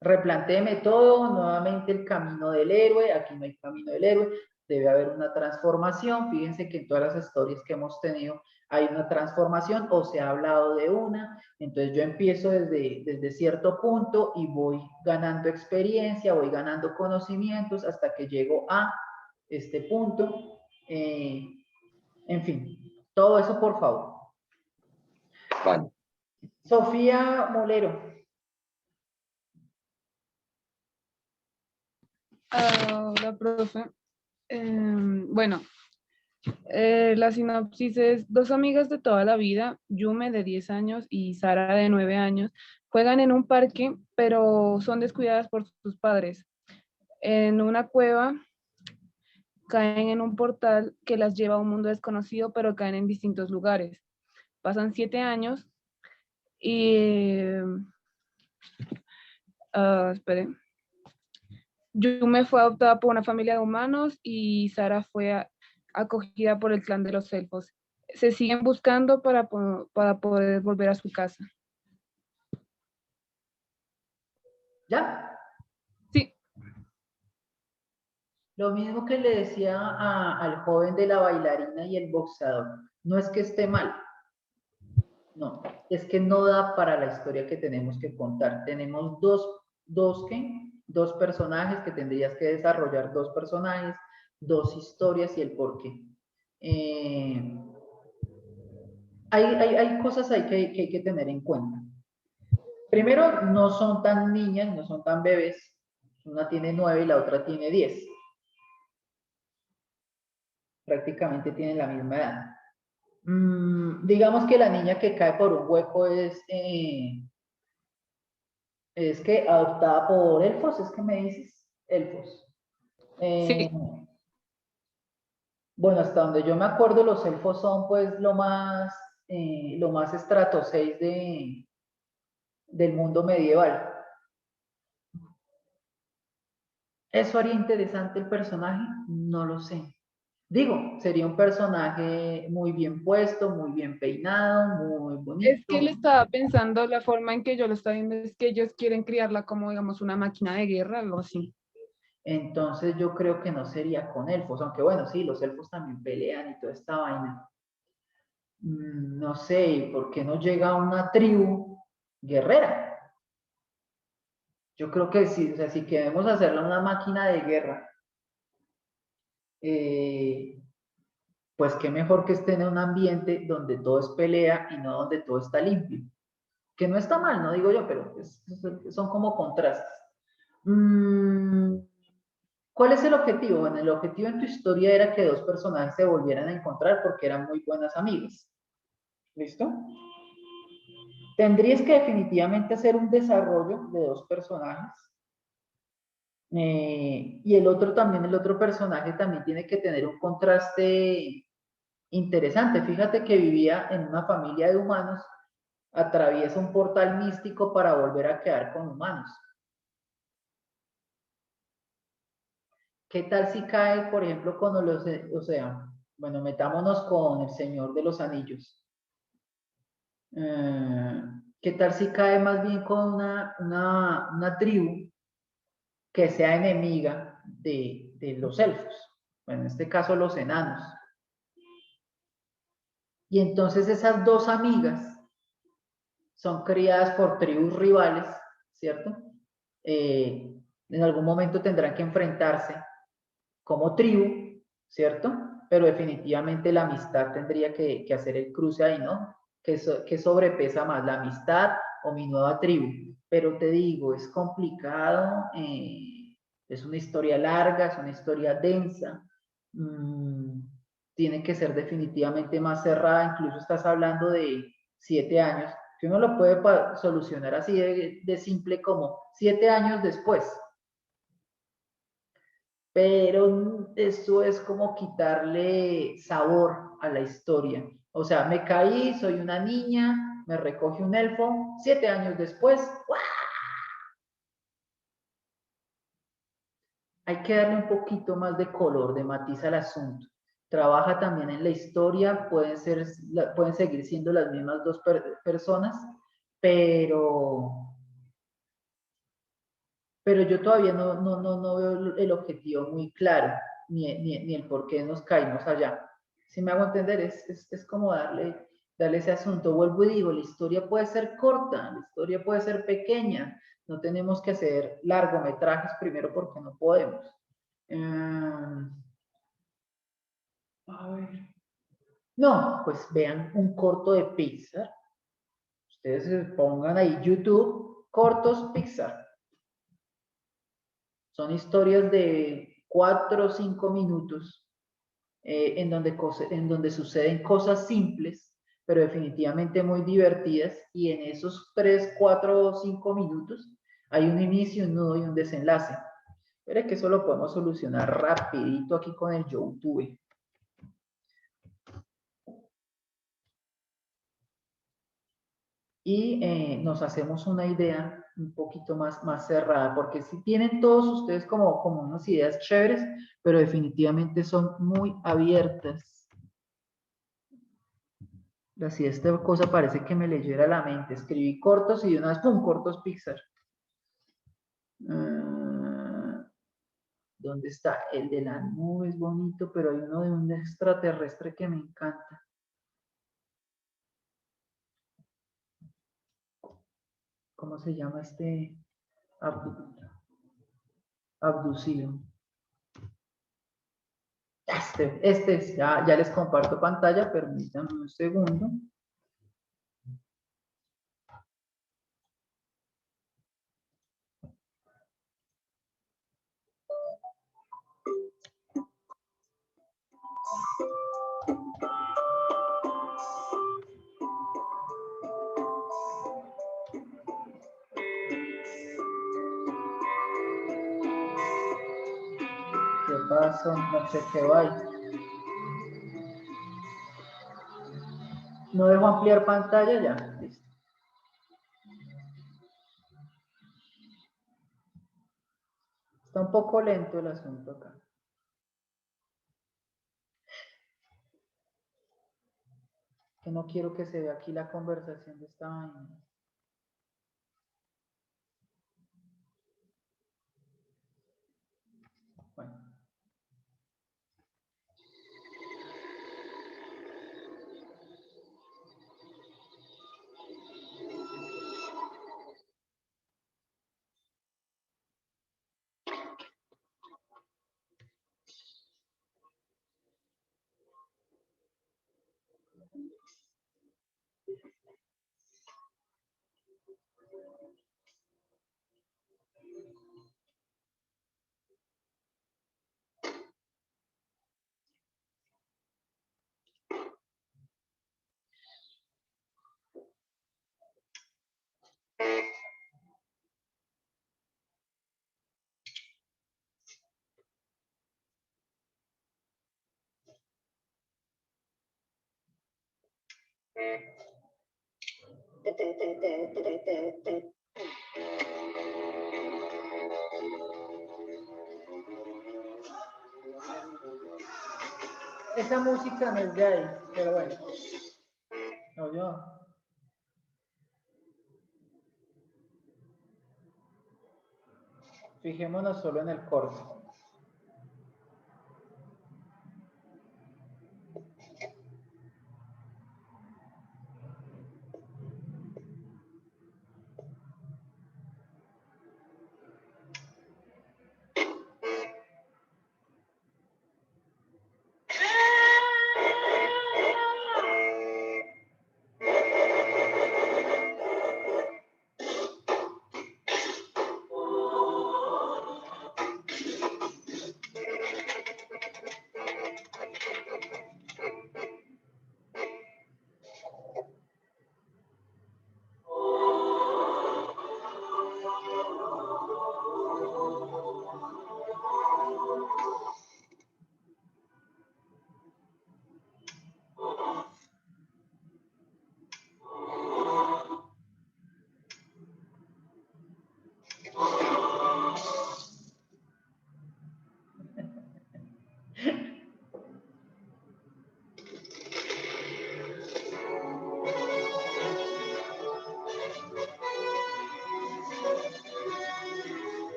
replantéeme todo, nuevamente el camino del héroe, aquí no hay camino del héroe, debe haber una transformación, fíjense que en todas las historias que hemos tenido hay una transformación o se ha hablado de una, entonces yo empiezo desde cierto punto y voy ganando experiencia, voy ganando conocimientos hasta que llego a este punto, en fin, todo eso por favor. Vale. Sofía Molero. Hola, profe. Bueno, la sinopsis es: dos amigas de toda la vida, Yume de 10 años y Sara de 9 años, juegan en un parque, pero son descuidadas por sus padres. En una cueva caen en un portal que las lleva a un mundo desconocido, pero caen en distintos lugares. Pasan 7 años y... espere. Yume fue adoptada por una familia de humanos y Sara fue acogida por el clan de los elfos. Se siguen buscando para poder volver a su casa. ¿Ya? Sí. Lo mismo que le decía al joven de la bailarina y el boxeador. No es que esté mal. No, es que no da para la historia que tenemos que contar. Tenemos dos personajes que tendrías que desarrollar, dos personajes, dos historias y el porqué. Hay cosas ahí que hay que tener en cuenta. Primero, no son tan niñas, no son tan bebés. Una tiene 9 y la otra tiene 10. Prácticamente tienen la misma edad. Digamos que la niña que cae por un hueco es que adoptada por elfos, ¿es que me dices? Elfos. Sí. Bueno, hasta donde yo me acuerdo, los elfos son pues lo más estrato 6 del mundo medieval. ¿Eso haría interesante el personaje? No lo sé. Digo, sería un personaje muy bien puesto, muy bien peinado, muy bonito. Es que le estaba pensando, la forma en que yo lo estaba viendo es que ellos quieren criarla como, digamos, una máquina de guerra, algo así. Entonces yo creo que no sería con elfos, aunque bueno, sí, los elfos también pelean y toda esta vaina. No sé, ¿por qué no llega una tribu guerrera? Yo creo que sí, o sea, si queremos hacerla una máquina de guerra, pues qué mejor que esté en un ambiente donde todo es pelea y no donde todo está limpio. Que no está mal, no digo yo, pero son como contrastes. ¿Cuál es el objetivo? Bueno, el objetivo en tu historia era que dos personajes se volvieran a encontrar porque eran muy buenas amigas. ¿Listo? Tendrías que definitivamente hacer un desarrollo de dos personajes. Y el otro personaje también tiene que tener un contraste interesante. Fíjate que vivía en una familia de humanos, atraviesa un portal místico para volver a quedar con humanos. ¿Qué tal si cae, por ejemplo, con los, o sea, bueno, metámonos con el Señor de los Anillos? ¿Qué tal si cae más bien con una tribu que sea enemiga de los elfos? En este caso los enanos. Y entonces esas dos amigas son criadas por tribus rivales, ¿cierto? En algún momento tendrán que enfrentarse como tribu, ¿cierto? Pero definitivamente la amistad tendría que hacer el cruce ahí, ¿no? Que sobrepesa más, la amistad o mi nueva tribu. Pero te digo, es complicado, es una historia larga, es una historia densa, tiene que ser definitivamente más cerrada, incluso estás hablando de 7 años, que uno lo puede solucionar así de simple como 7 años después. Pero eso es como quitarle sabor a la historia. O sea, me caí, soy una niña, me recoge un elfo, 7 años después, ¡guau! Hay que darle un poquito más de color, de matiz al asunto. Trabaja también en la historia, pueden seguir siendo las mismas dos personas, pero yo todavía no veo el objetivo muy claro, ni el por qué nos caímos allá. Si me hago entender, es como darle ese asunto. Vuelvo y digo, la historia puede ser corta, la historia puede ser pequeña, no tenemos que hacer largometrajes primero porque no podemos. A ver. No, pues vean un corto de Pixar. Ustedes pongan ahí YouTube, cortos Pixar. Son historias de 4 o 5 minutos en donde suceden cosas simples, pero definitivamente muy divertidas, y en esos 3, 4 o 5 minutos hay un inicio, un nudo y un desenlace. Pero es que eso lo podemos solucionar rapidito aquí con el YouTube. Y nos hacemos una idea un poquito más cerrada, porque si tienen todos ustedes como unas ideas chéveres, pero definitivamente son muy abiertas. Así esta cosa parece que me leyera la mente. Escribí cortos y de una vez, ¡pum!, cortos Pixar. ¿Dónde está? El de la nube es bonito, pero hay uno de un extraterrestre que me encanta. ¿Cómo se llama este? Abducido. Ya les comparto pantalla, permítanme un segundo. ¿Qué pasó? No sé qué va. ¿No dejo ampliar pantalla ya? Listo. Está un poco lento el asunto acá. Que no quiero que se vea aquí la conversación de esta vaina. Bueno. Esa música no es de ahí, pero bueno. No, yo. Fijémonos solo en el corto.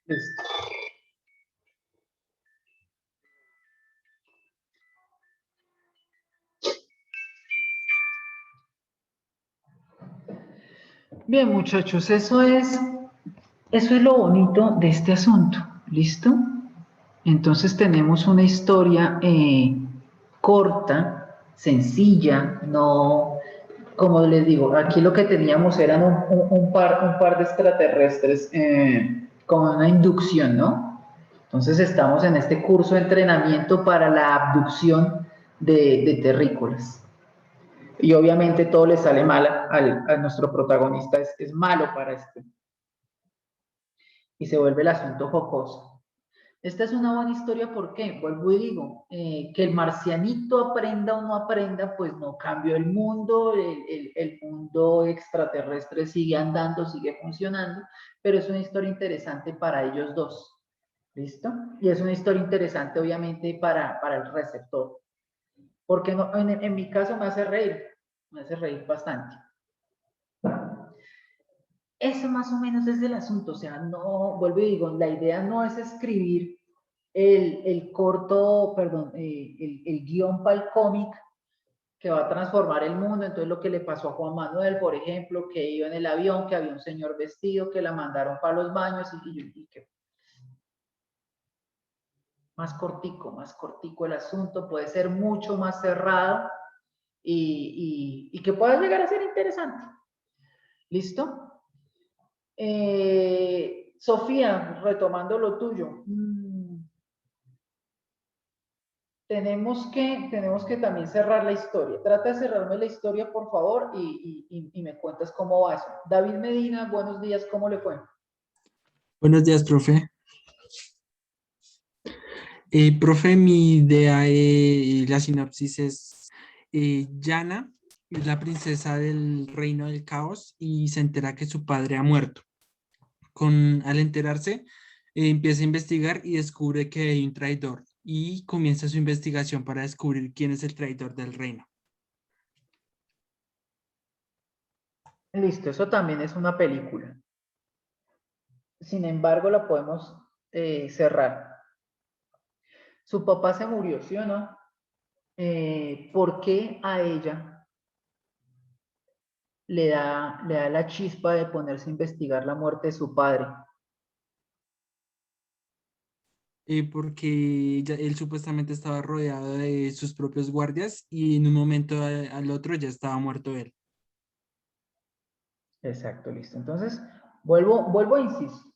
Listo. Bien, muchachos, eso es lo bonito de este asunto. ¿Listo? Entonces tenemos una historia corta, sencilla, no, como les digo, aquí lo que teníamos eran un par de extraterrestres con una inducción, ¿no? Entonces estamos en este curso de entrenamiento para la abducción de terrícolas. Y obviamente todo le sale mal a nuestro protagonista, es malo para esto. Y se vuelve el asunto jocoso. Esta es una buena historia, ¿por qué? Vuelvo y digo, que el marcianito aprenda o no aprenda, pues no cambió el mundo, el mundo extraterrestre sigue andando, sigue funcionando, pero es una historia interesante para ellos dos, ¿listo? Y es una historia interesante, obviamente, para el receptor, porque no, en mi caso me hace reír bastante. Eso más o menos es el asunto, o sea, no, vuelvo y digo, la idea no es escribir el corto, perdón, el guión para el cómic que va a transformar el mundo. Entonces lo que le pasó a Juan Manuel, por ejemplo, que iba en el avión, que había un señor vestido, que la mandaron para los baños y que más cortico el asunto, puede ser mucho más cerrado y que pueda llegar a ser interesante. ¿Listo? Sofía, retomando lo tuyo, tenemos que también cerrar la historia. Trata de cerrarme la historia, por favor, y me cuentas cómo va eso. David Medina, buenos días, ¿cómo le fue? Buenos días, profe. Profe, mi idea, la sinopsis es Yana es la princesa del reino del caos y se entera que su padre ha muerto. Al enterarse, empieza a investigar y descubre que hay un traidor y comienza su investigación para descubrir quién es el traidor del reino. Listo, eso también es una película. Sin embargo, la podemos cerrar. Su papá se murió, ¿sí o no? ¿Por qué a ella le da la chispa de ponerse a investigar la muerte de su padre? Porque él supuestamente estaba rodeado de sus propios guardias y en un momento al otro ya estaba muerto él. Exacto, listo. Entonces, vuelvo a insistir.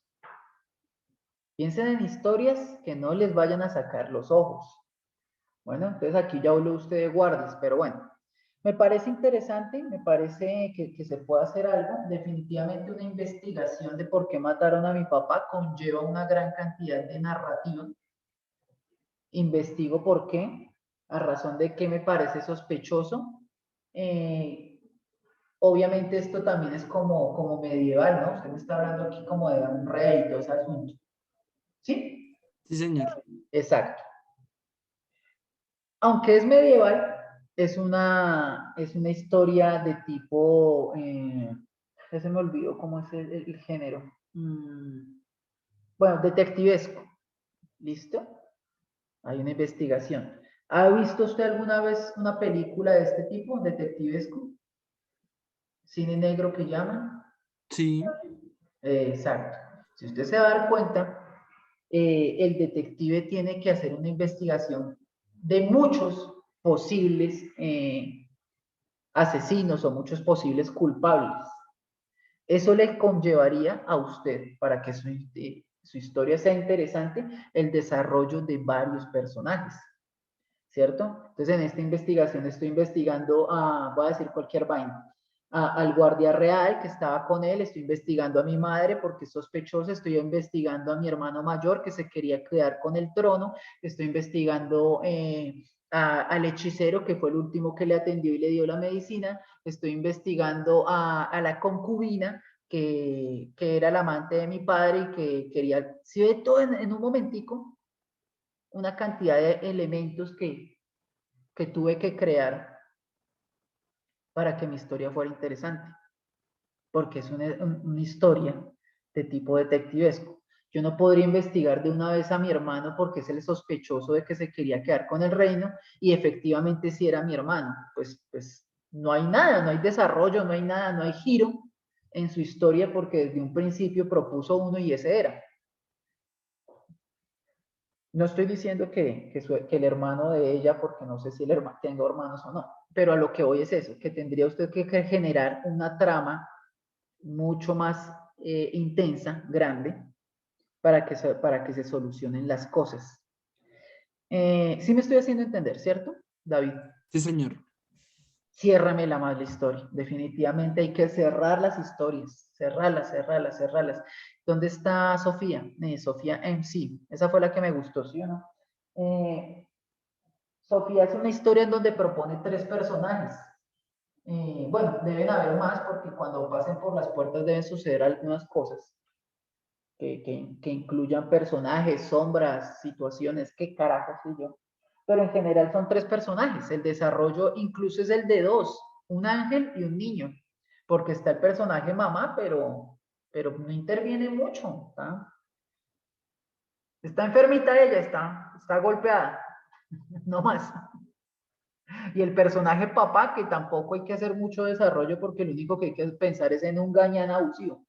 Piensen en historias que no les vayan a sacar los ojos. Bueno, entonces aquí ya habló usted de guardias, pero bueno, me parece interesante, me parece que se puede hacer algo. Definitivamente una investigación de por qué mataron a mi papá conlleva una gran cantidad de narrativa. Investigo por qué, a razón de qué me parece sospechoso. Obviamente esto también es como medieval, ¿no? Usted me está hablando aquí como de un rey y todo ese asunto. ¿Sí? Sí, señor. Exacto. Aunque es medieval, es una historia de tipo, ya se me olvidó cómo es el género. Bueno, detectivesco. ¿Listo? Hay una investigación. ¿Ha visto usted alguna vez una película de este tipo, detectivesco? Cine negro que llaman. Sí. Exacto. Si usted se va a dar cuenta, el detective tiene que hacer una investigación de muchos posibles asesinos o muchos posibles culpables. Eso le conllevaría a usted, para que su historia sea interesante, el desarrollo de varios personajes, ¿cierto? Entonces, en esta investigación estoy investigando voy a decir cualquier vaina, al guardia real que estaba con él, estoy investigando a mi madre porque es sospechosa, estoy investigando a mi hermano mayor que se quería quedar con el trono, estoy investigando al hechicero que fue el último que le atendió y le dio la medicina, estoy investigando a la concubina que era la amante de mi padre y que quería, si ve todo en un momentico, una cantidad de elementos que tuve que crear para que mi historia fuera interesante, porque es una historia de tipo detectivesco. Yo no podría investigar de una vez a mi hermano porque es el sospechoso de que se quería quedar con el reino y efectivamente si era mi hermano. Pues no hay nada, no hay desarrollo, no hay nada, no hay giro en su historia porque desde un principio propuso uno y ese era. No estoy diciendo que el hermano de ella, porque no sé si el hermano tenga hermanos o no, pero a lo que voy es eso, que tendría usted que generar una trama mucho más intensa, grande, para que se solucionen las cosas. Sí me estoy haciendo entender, ¿cierto, David? Sí, señor. Ciérramela más la historia. Definitivamente hay que cerrar las historias. Cerrarlas. ¿Dónde está Sofía? Sofía MC. Esa fue la que me gustó, ¿sí o no? Sofía es una historia en donde propone 3 personajes. Bueno, deben haber más porque cuando pasen por las puertas deben suceder algunas cosas que incluyan personajes, sombras, situaciones, qué carajo soy yo. Pero en general son 3 personajes. El desarrollo incluso es el de 2, un ángel y un niño, porque está el personaje mamá, pero no interviene mucho. Está enfermita ella, está golpeada, no más. Y el personaje papá, que tampoco hay que hacer mucho desarrollo porque lo único que hay que pensar es en un gañán abusivo.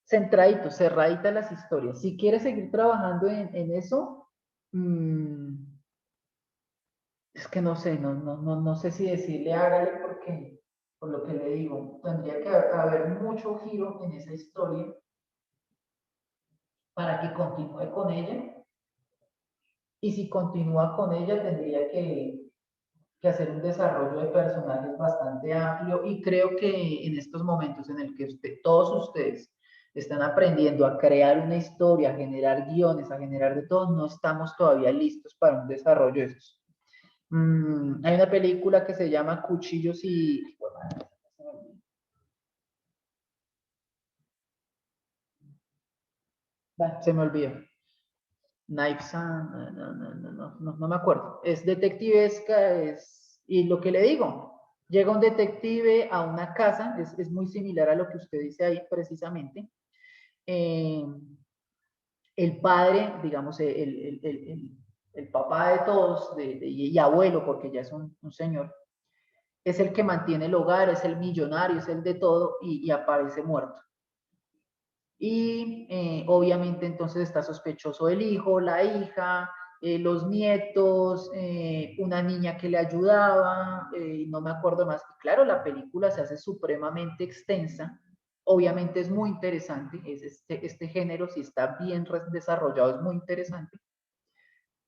Centradito, cerradita las historias. Si quieres seguir trabajando en eso, es que no sé, no sé si decirle hágale porque, por lo que le digo, tendría que haber mucho giro en esa historia para que continúe con ella. Y si continúa con ella, tendría que hacer un desarrollo de personajes bastante amplio y creo que en estos momentos en el que todos ustedes están aprendiendo a crear una historia, a generar guiones, a generar de todo, no estamos todavía listos para un desarrollo de eso. Hay una película que se llama Cuchillos y... Se me olvidó. Knives and... No me acuerdo. Es detectivesca, y lo que le digo, llega un detective a una casa, es muy similar a lo que usted dice ahí precisamente. El padre, digamos, el papá de todos, y abuelo, porque ya es un señor, es el que mantiene el hogar, es el millonario, es el de todo, y aparece muerto. Y obviamente entonces está sospechoso el hijo, la hija, los nietos, una niña que le ayudaba, no me acuerdo más. Claro, la película se hace supremamente extensa, obviamente es muy interesante, este género, si está bien desarrollado, es muy interesante,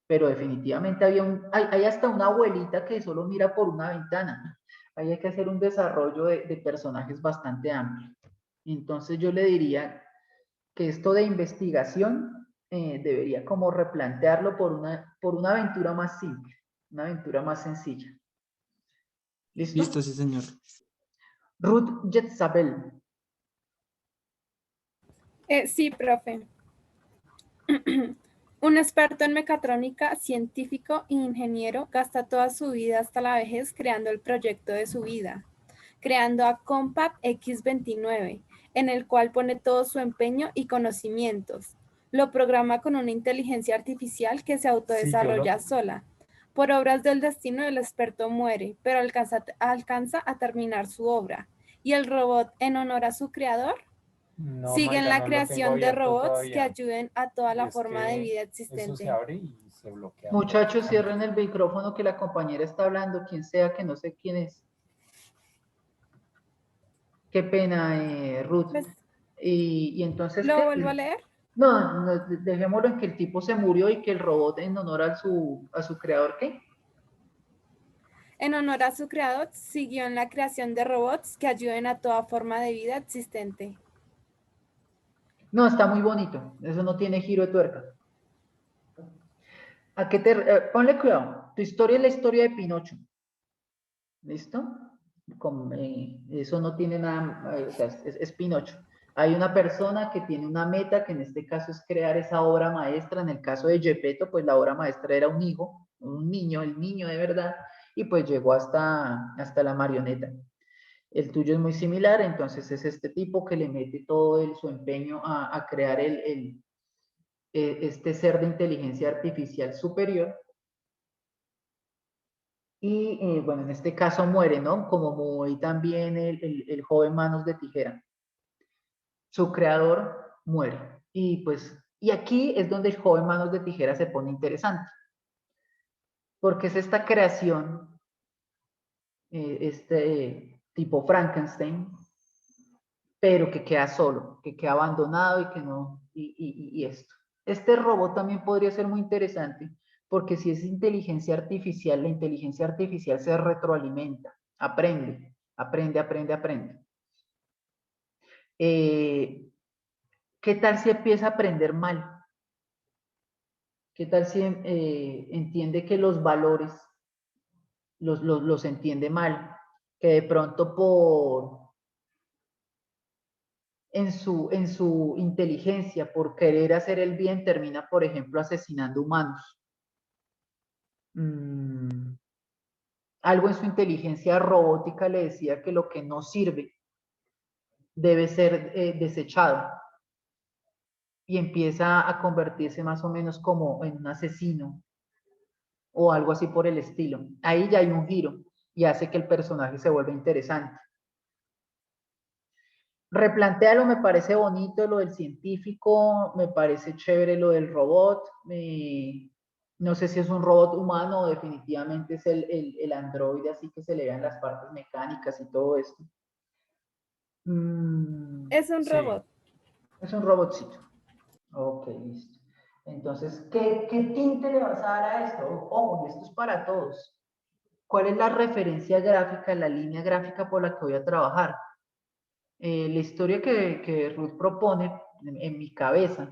pero definitivamente hay hasta una abuelita que solo mira por una ventana. Ahí hay que hacer un desarrollo de personajes bastante amplio. Entonces yo le diría que esto de investigación debería como replantearlo por una aventura más simple, una aventura más sencilla. ¿Listo? Listo, sí, señor. Ruth Jezabel. Sí, profe. Un experto en mecatrónica, científico e ingeniero gasta toda su vida hasta la vejez creando el proyecto de su vida, creando a Compact X29, en el cual pone todo su empeño y conocimientos. Lo programa con una inteligencia artificial que se autodesarrolla sola. Por obras del destino, el experto muere, pero alcanza a terminar su obra. ¿Y el robot, en honor a su creador? No, Siguen Mayra, la no lo creación tengo de abierto robots que todavía. ayuden a toda Y la es forma de que vida eso se existente. abre y se bloquea Muchachos, automáticamente. cierren el micrófono que la compañera está hablando, quien sea, que no sé quién es. Qué pena, Ruth. Pues, Y entonces, ¿lo ¿qué? vuelvo a leer? No, dejémoslo en que el tipo se murió y que el robot en honor a su creador, ¿qué? En honor a su creador, siguió en la creación de robots que ayuden a toda forma de vida existente. No, está muy bonito. Eso no tiene giro de tuerca. Ponle cuidado. Tu historia es la historia de Pinocho. ¿Listo? Eso no tiene nada, o sea, es Pinocho. Hay una persona que tiene una meta, que en este caso es crear esa obra maestra. En el caso de Gepetto, pues la obra maestra era un hijo, un niño, el niño de verdad, y pues llegó hasta la marioneta. El tuyo es muy similar, entonces es este tipo que le mete todo su empeño a crear este ser de inteligencia artificial superior. Y bueno, en este caso muere, ¿no? Como muy también el joven Manos de Tijera. Su creador muere. Y aquí es donde el joven Manos de Tijera se pone interesante. Porque es esta creación, tipo Frankenstein, pero que queda solo, que queda abandonado y que no, y esto. Este robot también podría ser muy interesante, porque si es inteligencia artificial, la inteligencia artificial se retroalimenta, aprende. ¿Qué tal si empieza a aprender mal? ¿Qué tal si entiende que los valores los entiende mal? Que de pronto en su inteligencia, por querer hacer el bien, termina, por ejemplo, asesinando humanos. Algo en su inteligencia robótica le decía que lo que no sirve debe ser desechado. Y empieza a convertirse más o menos como en un asesino o algo así por el estilo. Ahí ya hay un giro y hace que el personaje se vuelva interesante. Replantéalo, me parece bonito lo del científico, me parece chévere lo del robot. No sé si es un robot humano o definitivamente es el androide, así que se le vean las partes mecánicas y todo esto. Es un robot. Es un robotcito. Ok, listo. Entonces, ¿qué tinte le vas a dar a esto? Ojo, esto es para todos. ¿Cuál es la referencia gráfica, la línea gráfica por la que voy a trabajar? La historia que Ruth propone en mi cabeza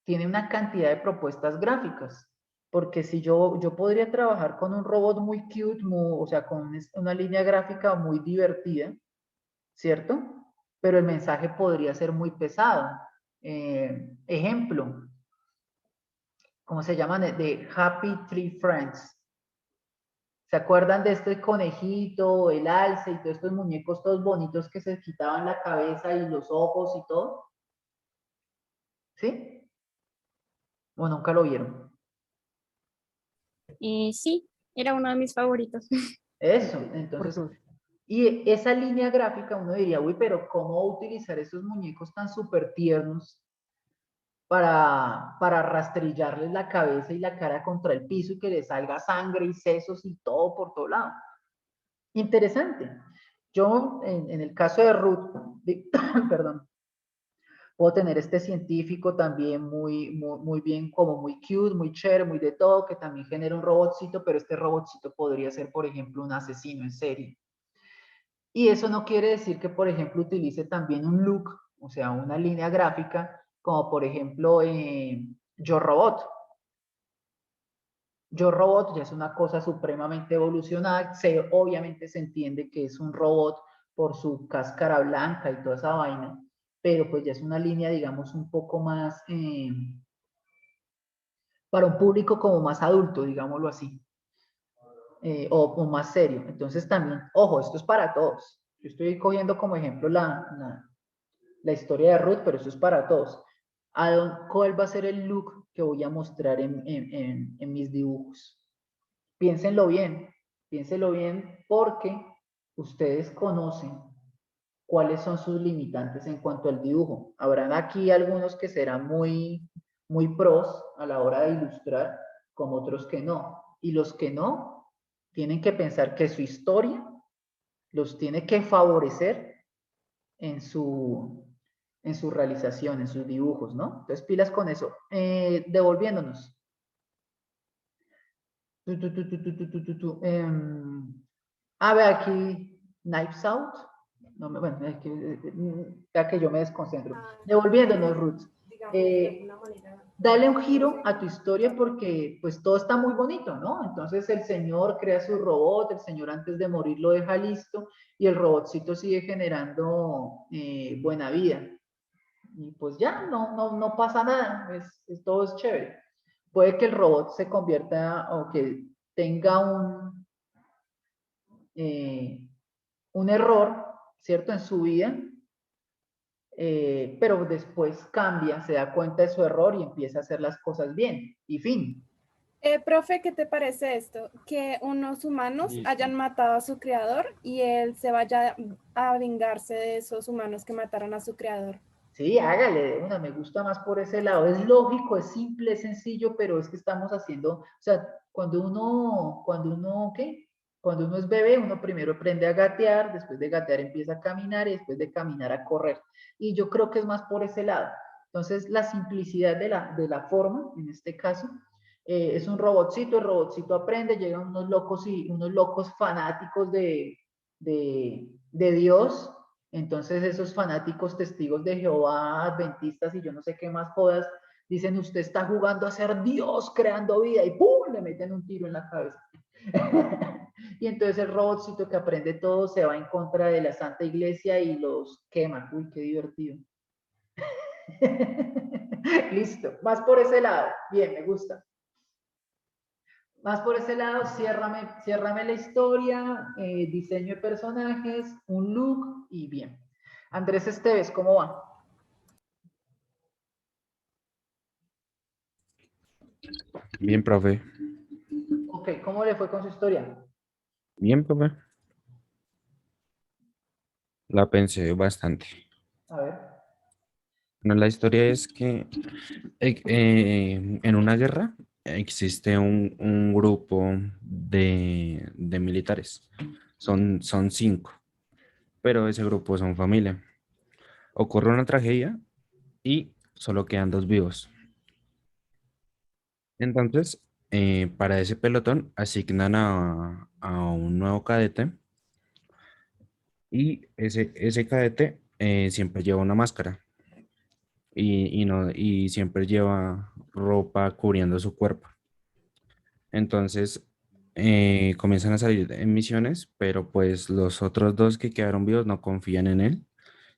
tiene una cantidad de propuestas gráficas, porque si yo podría trabajar con un robot muy cute, o sea, con una línea gráfica muy divertida, ¿cierto? Pero el mensaje podría ser muy pesado. Ejemplo, ¿cómo se llaman? De Happy Tree Friends. ¿Se acuerdan de este conejito, el alce y todos estos muñecos todos bonitos que se quitaban la cabeza y los ojos y todo? ¿Sí? ¿O nunca lo vieron? Sí, era uno de mis favoritos. Eso, entonces, y esa línea gráfica uno diría, uy, pero ¿cómo utilizar esos muñecos tan súper tiernos para rastrillarles la cabeza y la cara contra el piso y que les salga sangre y sesos y todo por todo lado? Interesante. Yo, en el caso de Ruth, perdón, puedo tener este científico también muy bien, como muy cute, muy chévere, muy de todo, que también genera un robotcito, pero este robotcito podría ser, por ejemplo, un asesino en serie. Y eso no quiere decir que, por ejemplo, utilice también un look, o sea, una línea gráfica, como por ejemplo Yo Robot. Yo Robot ya es una cosa supremamente evolucionada, obviamente se entiende que es un robot por su cáscara blanca y toda esa vaina, pero pues ya es una línea, digamos, un poco más, para un público como más adulto, digámoslo así, o más serio. Entonces también, ojo, esto es para todos. Yo estoy cogiendo como ejemplo la historia de Ruth, pero eso es para todos. ¿Cuál va a ser el look que voy a mostrar en mis dibujos? Piénsenlo bien porque ustedes conocen cuáles son sus limitantes en cuanto al dibujo. Habrán aquí algunos que serán muy pros a la hora de ilustrar, como otros que no. Y los que no, tienen que pensar que su historia los tiene que favorecer en su realización, en sus dibujos, ¿no? Entonces, pilas con eso. Devolviéndonos. A ver, aquí, Knives Out. No, bueno, es que, ya que yo me desconcentro. Devolviéndonos, Ruth. Dale un giro a tu historia porque pues todo está muy bonito, ¿no? Entonces el señor crea su robot, el señor antes de morir lo deja listo y el robotcito sigue generando buena vida. Y pues ya, no pasa nada, todo es chévere. Puede que el robot se convierta o que tenga un error, ¿cierto? En su vida, pero después cambia, se da cuenta de su error y empieza a hacer las cosas bien. Y fin. Profe, ¿qué te parece esto? Que unos humanos hayan matado a su creador y él se vaya a vengarse de esos humanos que mataron a su creador. Sí, hágale de una, me gusta más por ese lado. Es lógico, es simple, es sencillo, pero es que estamos haciendo, o sea, cuando uno, ¿qué? Cuando uno es bebé, uno primero aprende a gatear, después de gatear empieza a caminar y después de caminar a correr. Y yo creo que es más por ese lado. Entonces, la simplicidad de la forma, en este caso, es un robotcito, el robotcito aprende, llegan unos locos fanáticos de Dios. Entonces esos fanáticos testigos de Jehová, adventistas y yo no sé qué más jodas, dicen, usted está jugando a ser Dios, creando vida, y ¡pum! Le meten un tiro en la cabeza. Y entonces el robotcito que aprende todo se va en contra de la Santa Iglesia y los quema. Uy, qué divertido. Listo, más por ese lado. Bien, me gusta. Más por ese lado, ciérrame la historia, diseño de personajes, un look y bien. Andrés Esteves, ¿cómo va? Bien, profe. Ok, ¿cómo le fue con su historia? Bien, profe. La pensé bastante. A ver. Bueno, la historia es que en una guerra existe un grupo de militares. Son 5, pero ese grupo son familia. Ocurre una tragedia y solo quedan 2 vivos. Entonces, para ese pelotón asignan a un nuevo cadete y ese cadete siempre lleva una máscara y siempre lleva ropa cubriendo su cuerpo. Entonces comienzan a salir en misiones, pero pues los otros dos que quedaron vivos no confían en él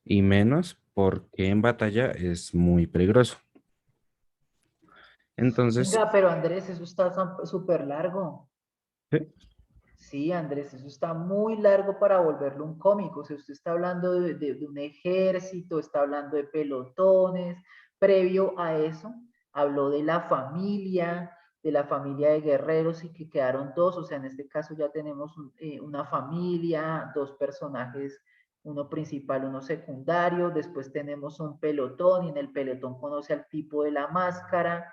y menos porque en batalla es muy peligroso. Entonces, Venga, pero Andrés, eso está súper largo. sí, Sí, Andrés, eso está muy largo para volverlo un cómic. O sea, usted está hablando de un ejército, está hablando de pelotones. Previo a eso, habló de la familia de guerreros y que quedaron dos. O sea, en este caso ya tenemos una familia, dos personajes, uno principal, uno secundario. Después tenemos un pelotón y en el pelotón conoce al tipo de la máscara.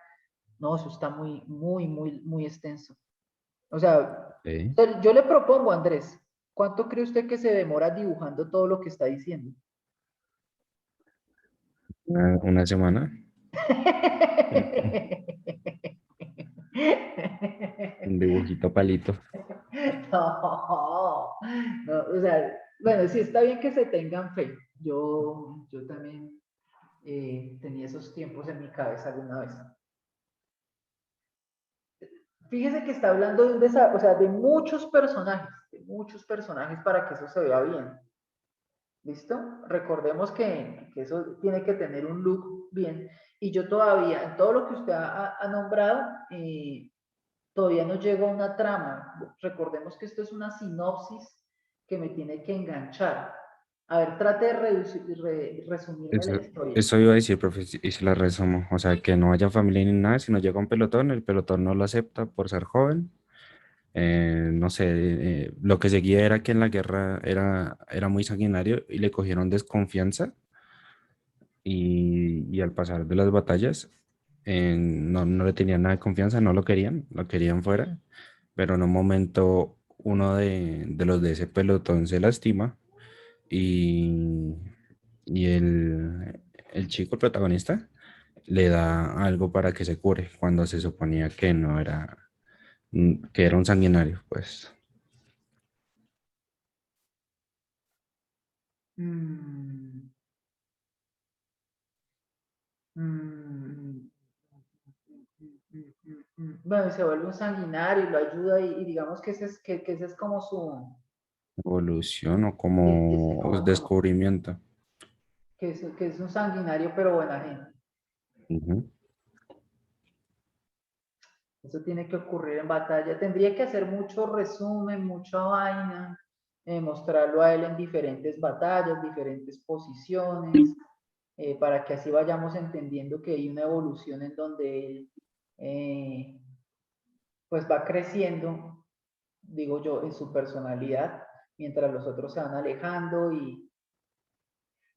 No, eso está muy extenso. O sea, sí, yo le propongo, Andrés, ¿cuánto cree usted que se demora dibujando todo lo que está diciendo? una semana, un dibujito palito. No, no, o sea, bueno, sí está bien que se tengan fe. Yo también tenía esos tiempos en mi cabeza alguna vez. Fíjese que está hablando de un desarrollo, o sea, de muchos personajes para que eso se vea bien. ¿Listo? Recordemos que eso tiene que tener un look bien. Y yo todavía, en todo lo que usted ha nombrado, todavía no llego a una trama. Recordemos que esto es una sinopsis que me tiene que enganchar. A ver, trate de resumirme la Eso, historia. eso iba a decir, profe, y se la resumo. O sea, que no haya familia ni nada, sino llega un pelotón, el pelotón no lo acepta por ser joven. No sé, lo que seguía era que en la guerra era muy sanguinario y le cogieron desconfianza y al pasar de las batallas no le tenían nada de confianza, no lo querían fuera, pero en un momento uno de los de ese pelotón se lastima y, y el chico, el protagonista, le da algo para que se cure cuando se suponía que no era, que era un sanguinario, pues. Mm, mm, bueno, se vuelve un sanguinario y lo ayuda y digamos que que ese es como Evolución o sí, como descubrimiento. que es un sanguinario pero buena gente. Ujú. Eso tiene que ocurrir en batalla. Tendría que hacer mucho resumen, mucha vaina, mostrarlo a él en diferentes batallas, diferentes posiciones, para que así vayamos entendiendo que hay una evolución en donde él pues va creciendo, digo yo, en su personalidad, mientras los otros se van alejando y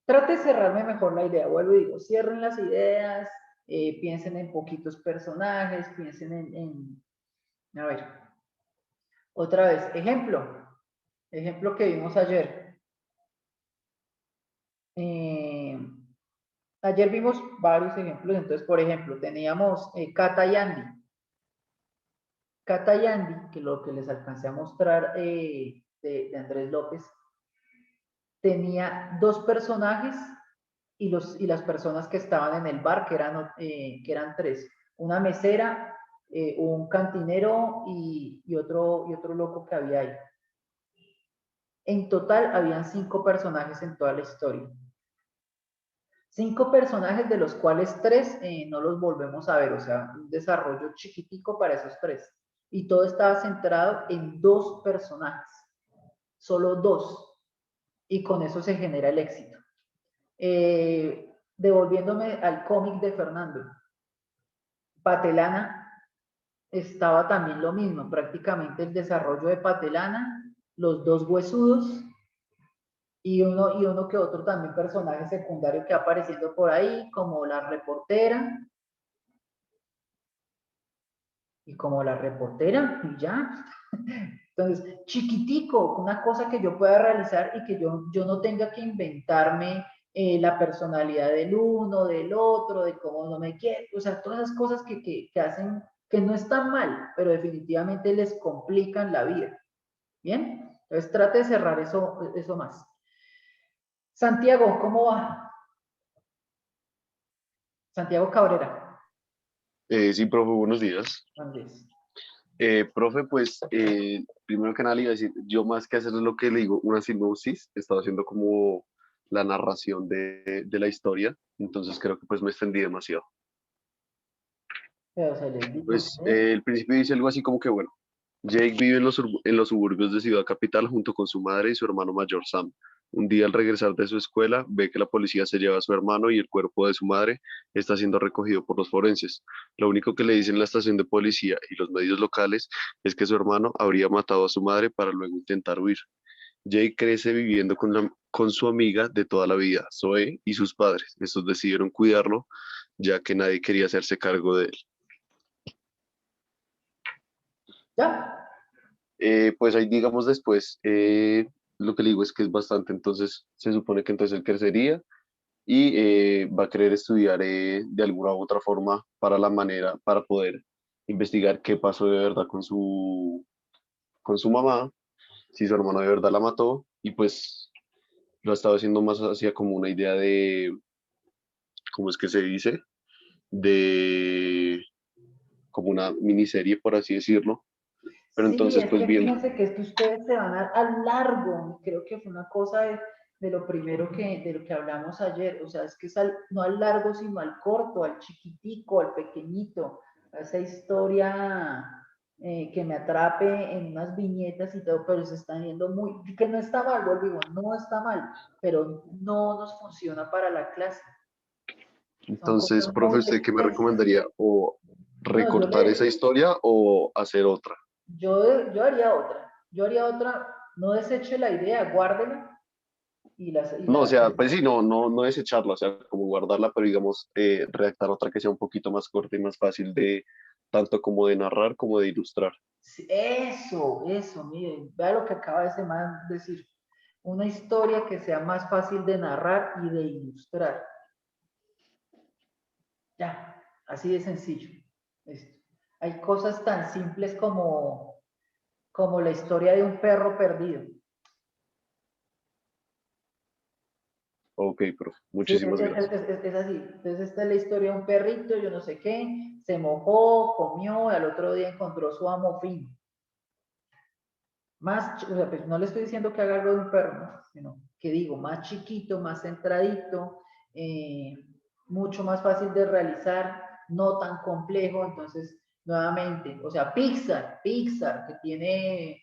trate de cerrarme mejor la idea. Vuelvo y digo, cierren las ideas, piensen en poquitos personajes, piensen a ver, otra vez, ejemplo que vimos ayer. Ayer vimos varios ejemplos, entonces, por ejemplo, teníamos Cata y Andy. Cata y Andy, que lo que les alcancé a mostrar de Andrés López, tenía dos personajes y las personas que estaban en el bar, que eran tres. Una mesera, un cantinero y otro loco que había ahí. En total habían 5 personajes en toda la historia. 5 personajes de los cuales 3 no los volvemos a ver, o sea, un desarrollo chiquitico para esos 3. Y todo estaba centrado en 2 personajes, solo 2. Y con eso se genera el éxito. Devolviéndome al cómic de Fernando, Patelana estaba también lo mismo, prácticamente el desarrollo de Patelana, los 2 huesudos, y uno que otro también personaje secundario que va apareciendo por ahí, como la reportera, y ya. Entonces, chiquitico, una cosa que yo pueda realizar y que yo no tenga que inventarme la personalidad del uno, del otro, de cómo no me quiere, o sea, todas esas cosas que hacen, que no están mal, pero definitivamente les complican la vida. ¿Bien? Entonces, trate de cerrar eso más. Santiago, ¿cómo va? Santiago Cabrera. Sí, profe, buenos días. Buenos días. Profe, pues primero que nada le iba a decir, yo más que hacer lo que le digo, una sinopsis, estaba haciendo como la narración de la historia, entonces creo que pues me extendí demasiado. Pero se les dijo, Pues ¿eh? el principio dice algo así como que, bueno, Jake vive en los suburbios de Ciudad Capital junto con su madre y su hermano mayor Sam. Un día al regresar de su escuela, ve que la policía se lleva a su hermano y el cuerpo de su madre está siendo recogido por los forenses. Lo único que le dicen la estación de policía y los medios locales es que su hermano habría matado a su madre para luego intentar huir. Jake crece viviendo con su amiga de toda la vida, Zoe, y sus padres. Estos decidieron cuidarlo, ya que nadie quería hacerse cargo de él. ¿Ya? Pues ahí digamos después, lo que le digo es que es bastante, entonces se supone que entonces él crecería y va a querer estudiar de alguna u otra forma para poder investigar qué pasó de verdad con su mamá, si su hermano de verdad la mató, y pues lo ha estado haciendo más hacia como una idea de, ¿cómo es que se dice? De como una miniserie, por así decirlo. Pero Sí, entonces, es pues que bien, fíjense que es que ustedes se van al largo, creo que fue una cosa de lo primero de lo que hablamos ayer, o sea, es que es no al largo, sino al corto, al chiquitico, al pequeñito, a esa historia que me atrape en unas viñetas y todo, pero se están yendo muy, que no está mal, vuelvo y digo, no está mal, pero no nos funciona para la clase. Son entonces, cosas profe, muy ¿usted qué me extensas. recomendaría? ¿O No, recortar esa historia o hacer otra? yo haría otra, no deseche la idea, guárdela y No, o la sea, pues sí, no desecharla, o sea, como guardarla, pero digamos, redactar otra que sea un poquito más corta y más fácil de, tanto como de narrar como de ilustrar. sí, eso, miren, vea lo que acaba de decir, una historia que sea más fácil de narrar y de ilustrar. Ya, así de sencillo. Esto. Hay cosas tan simples como la historia de un perro perdido. Ok, profe, Sí, muchísimas gracias. es así. Entonces esta es la historia de un perrito, yo no sé qué, se mojó, comió, y al otro día encontró su amo fino. Más, o sea, pues no le estoy diciendo que haga algo de un perro, ¿no? Sino que digo, más chiquito, más centradito, mucho más fácil de realizar, no tan complejo. Entonces, nuevamente, o sea, Pixar, que tiene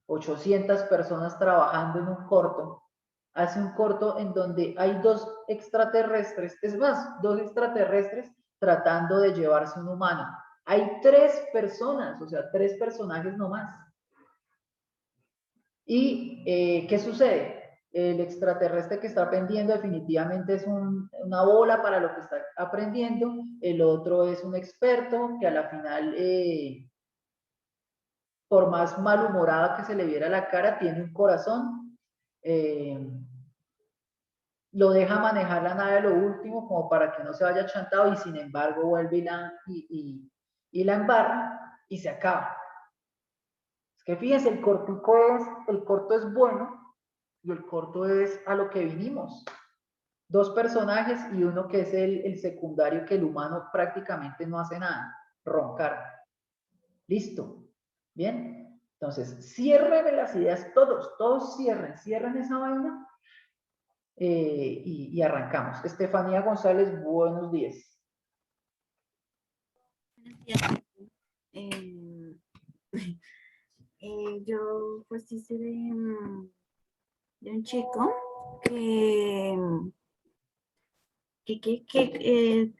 800 personas trabajando en un corto, hace un corto en donde hay dos extraterrestres, es más, dos extraterrestres tratando de llevarse un humano. Hay tres personas, o sea, tres personajes nomás. ¿Y qué sucede? El extraterrestre que está aprendiendo definitivamente es una bola para lo que está aprendiendo, el otro es un experto que a la final, por más malhumorada que se le viera la cara, tiene un corazón, lo deja manejar la nave a lo último como para que no se vaya chantado y sin embargo vuelve y la embarra y se acaba. Es que fíjense, el corto es bueno y el corto es a lo que vinimos. Dos personajes y uno que es el secundario, que el humano prácticamente no hace nada, roncar. Listo. Bien. Entonces, cierren las ideas, todos cierren esa vaina y arrancamos. Estefanía González, buenos días. Buenos días. Yo pues hice de un chico que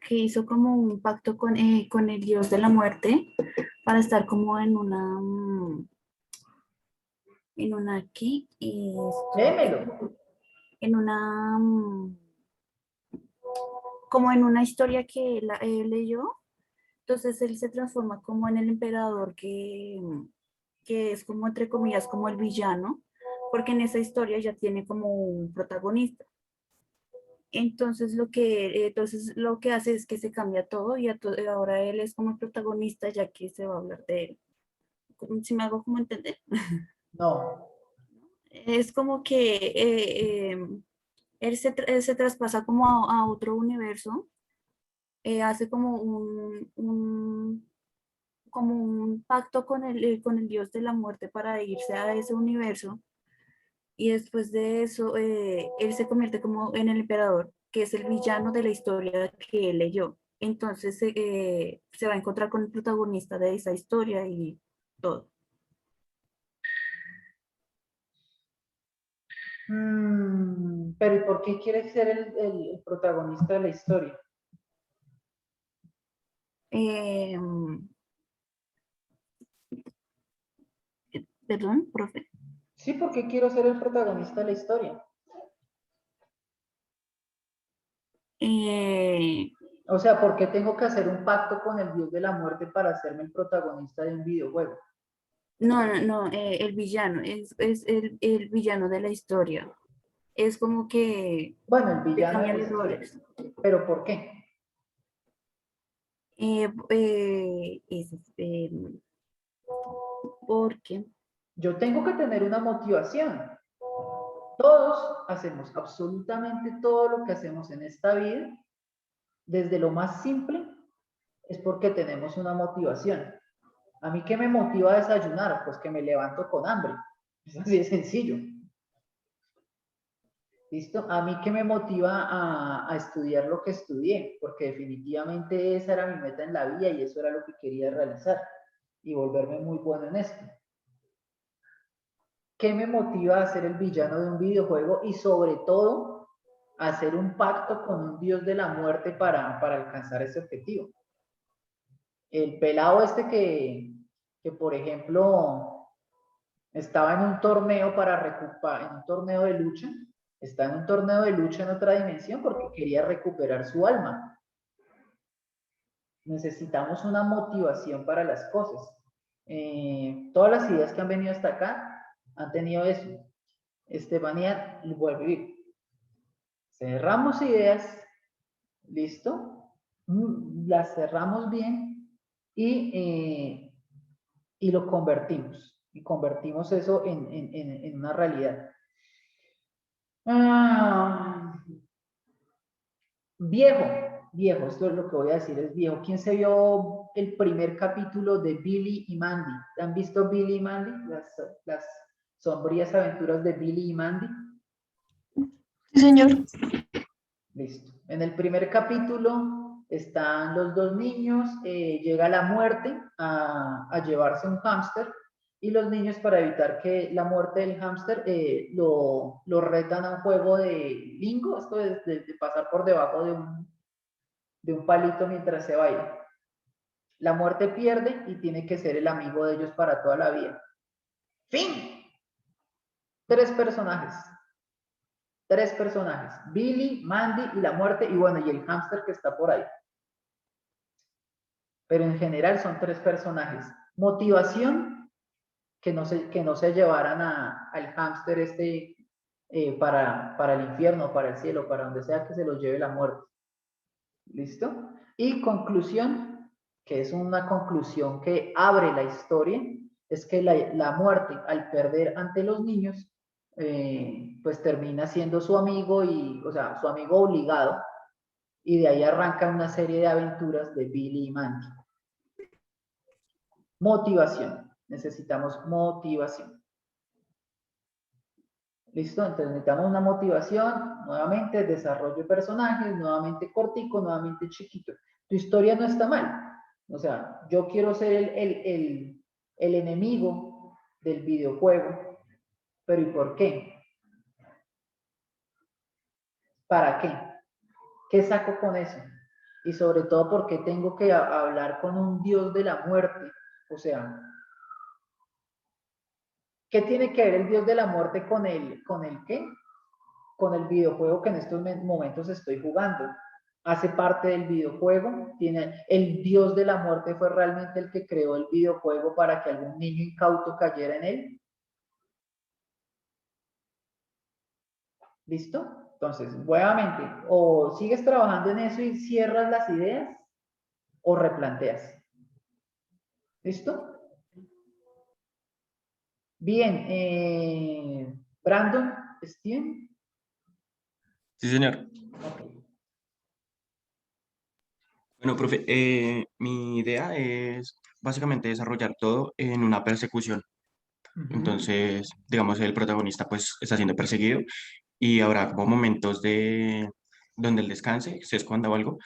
hizo como un pacto con el dios de la muerte para estar como en una ¿qué? Léemelo. En una como en una historia que él leyó. Entonces él se transforma como en el emperador que es como entre comillas como el villano, porque en esa historia ya tiene como un protagonista. Entonces lo que hace es que se cambia todo y ahora él es como el protagonista, ya que se va a hablar de él. ¿Si me hago como entender? No. Es como que él se traspasa como a otro universo, hace como como un pacto con el dios de la muerte para irse a ese universo. Y después de eso, él se convierte como en el emperador, que es el villano de la historia que él leyó. Entonces se va a encontrar con el protagonista de esa historia y todo. Pero ¿y por qué quieres ser el protagonista de la historia? Perdón, profe. Sí, porque quiero ser el protagonista de la historia. O sea, ¿por qué tengo que hacer un pacto con el dios de la muerte para hacerme el protagonista de un videojuego? No, el villano, es el villano de la historia. Es como que bueno, el villano cambian de la los historia. roles. ¿Pero por qué? Porque yo tengo que tener una motivación. Todos hacemos absolutamente todo lo que hacemos en esta vida, desde lo más simple, es porque tenemos una motivación. ¿A mí qué me motiva a desayunar? Pues que me levanto con hambre. Es así de sencillo. ¿Listo? ¿A mí qué me motiva a estudiar lo que estudié? Porque definitivamente esa era mi meta en la vida y eso era lo que quería realizar y volverme muy bueno en esto. ¿Qué me motiva a ser el villano de un videojuego y sobre todo a hacer un pacto con un dios de la muerte para alcanzar ese objetivo? El pelado este que por ejemplo, estaba en un torneo para recuperar, en un torneo de lucha, está en un torneo de lucha en otra dimensión porque quería recuperar su alma. Necesitamos una motivación para las cosas. Todas las ideas que han venido hasta acá han tenido eso. Estefanía vuelve a vivir. Cerramos ideas, listo, las cerramos bien y lo convertimos. Y convertimos eso en una realidad. Viejo, esto es lo que voy a decir, es viejo. ¿Quién se vio el primer capítulo de Billy y Mandy? ¿Han visto Billy y Mandy? Las sombrías aventuras de Billy y Mandy. Sí, señor. Listo. En el primer capítulo están los dos niños, llega la muerte a llevarse un hámster y los niños, para evitar que la muerte del hámster, lo retan a un juego de lingo, esto es de pasar por debajo de un palito mientras se baila. La muerte pierde y tiene que ser el amigo de ellos para toda la vida. ¡Fin! Tres personajes, Billy, Mandy y la muerte, y bueno, y el hámster que está por ahí. Pero en general son tres personajes. Motivación, que no se llevaran al hámster este para el infierno, para el cielo, para donde sea que se los lleve la muerte. ¿Listo? Y conclusión, que es una conclusión que abre la historia, es que la muerte, al perder ante los niños, pues termina siendo su amigo, o sea, su amigo obligado, y de ahí arranca una serie de aventuras de Billy y Mandy. Motivación. Necesitamos motivación. ¿Listo? Entonces necesitamos una motivación, nuevamente desarrollo de personajes, nuevamente cortico, nuevamente chiquito. Tu historia no está mal. O sea, yo quiero ser el enemigo del videojuego, pero ¿y por qué? ¿Para qué? ¿Qué saco con eso? Y sobre todo, ¿por qué tengo que hablar con un dios de la muerte? O sea, ¿qué tiene que ver el dios de la muerte con el qué? Con el videojuego que en estos momentos estoy jugando. Hace parte del videojuego, el dios de la muerte fue realmente el que creó el videojuego para que algún niño incauto cayera en él. ¿Listo? Entonces, nuevamente, o sigues trabajando en eso y cierras las ideas, o replanteas. ¿Listo? Bien, Brandon, Steven. Sí, señor. Bueno, profe, mi idea es básicamente desarrollar todo en una persecución. Entonces, digamos, el protagonista pues está siendo perseguido y habrá como momentos de donde él descanse, se esconda o algo,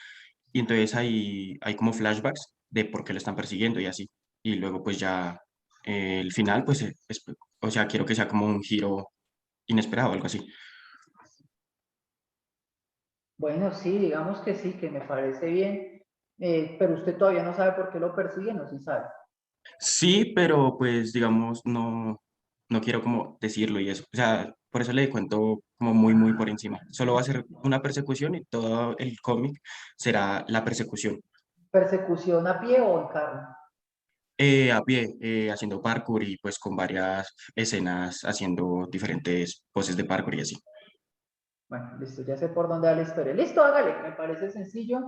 y entonces hay como flashbacks de por qué lo están persiguiendo y así. Y luego pues ya el final, pues, o sea, quiero que sea como un giro inesperado, algo así. Bueno, sí, digamos que sí, que me parece bien, pero usted todavía no sabe por qué lo persiguen, ¿o sí sabe? Sí, pero pues digamos, no quiero como decirlo y eso. O sea, por eso le cuento como muy por encima. Solo va a ser una persecución y todo el cómic será la persecución. ¿Persecución a pie o en carro? A pie, haciendo parkour y pues con varias escenas haciendo diferentes poses de parkour y así. Bueno, listo, ya sé por dónde va la historia. Listo, hágale, me parece sencillo.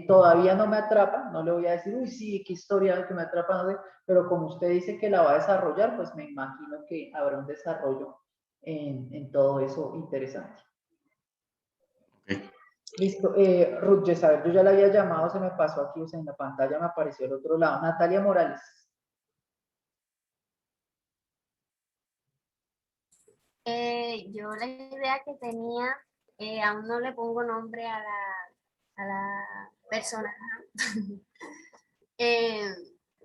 Todavía no me atrapa, no le voy a decir, uy, sí, qué historia que me atrapa, no sé, pero como usted dice que la va a desarrollar, pues me imagino que habrá un desarrollo en todo eso interesante. Listo, Ruth Yesabel, yo ya la había llamado, se me pasó aquí, o sea, en la pantalla me apareció el otro lado. Natalia Morales. Yo la idea que tenía, aún no le pongo nombre a la persona. Eh,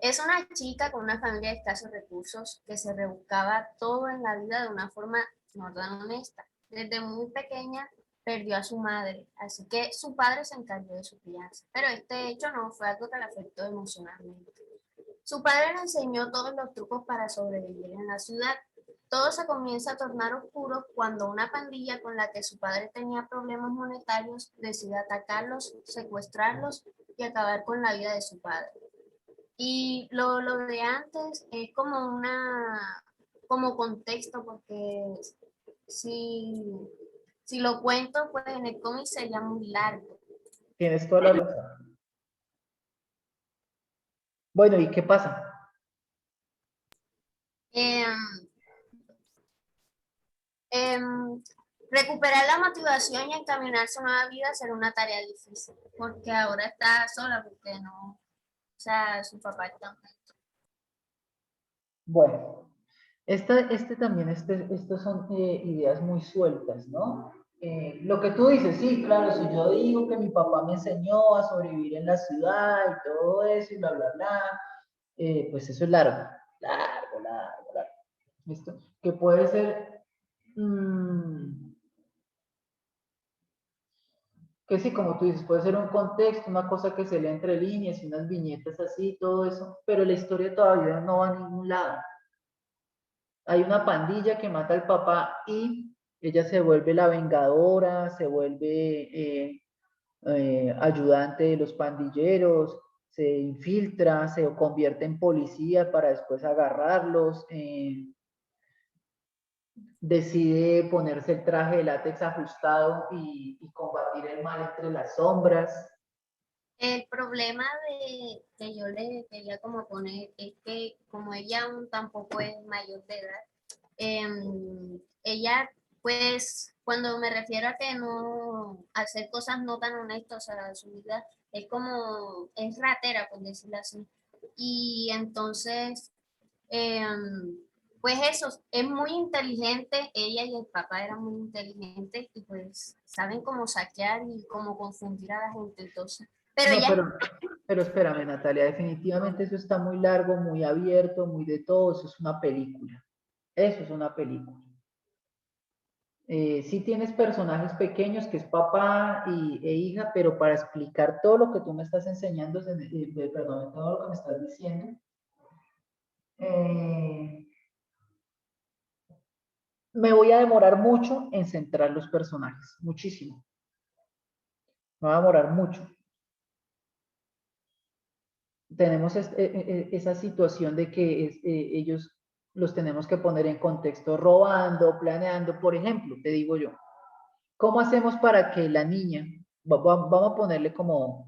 es una chica con una familia de escasos recursos que se rebuscaba todo en la vida de una forma no tan honesta. Desde muy pequeña perdió a su madre, así que su padre se encargó de su crianza. Pero este hecho no fue algo que le afectó emocionalmente. Su padre le enseñó todos los trucos para sobrevivir en la ciudad. Todo se comienza a tornar oscuro cuando una pandilla con la que su padre tenía problemas monetarios decide atacarlos, secuestrarlos y acabar con la vida de su padre. Y lo de antes es como contexto, porque si, si lo cuento, pues en el cómic sería muy largo. Tienes toda la razón. Bueno, ¿y qué pasa? Em, em, Recuperar la motivación y encaminar su nueva vida será una tarea difícil, porque ahora está sola, porque no, o sea, su papá está muerto. Bueno, estas son ideas muy sueltas, ¿no? Lo que tú dices, sí, claro, si yo digo que mi papá me enseñó a sobrevivir en la ciudad y todo eso y bla, bla, bla, pues eso es largo. ¿Listo? Que puede ser, que sí, como tú dices, puede ser un contexto, una cosa que se lee entre líneas y unas viñetas así, todo eso, pero la historia todavía no va a ningún lado. Hay una pandilla que mata al papá y ella se vuelve la vengadora, se vuelve ayudante de los pandilleros, se infiltra, se convierte en policía para después agarrarlos, decide ponerse el traje de látex ajustado y combatir el mal entre las sombras. El problema que yo le quería como poner es que como ella aún tampoco es mayor de edad, ella pues cuando me refiero a que no hacer cosas no tan honestas a su vida, es como, es ratera, por decirlo así. Y entonces, pues eso, es muy inteligente, ella y el papá eran muy inteligentes y pues saben cómo saquear y cómo confundir a la gente. Entonces, pero No, ella pero espérame, Natalia, definitivamente eso está muy largo, muy abierto, muy de todo, eso es una película. Eso es una película. Sí tienes personajes pequeños que es papá e hija, pero para explicar todo lo que tú me estás enseñando, perdón, todo lo que me estás diciendo, me voy a demorar mucho en centrar los personajes, muchísimo. Me va a demorar mucho. Tenemos esa situación de que ellos los tenemos que poner en contexto robando, planeando. Por ejemplo, te digo yo, ¿cómo hacemos para que la niña, vamos a ponerle como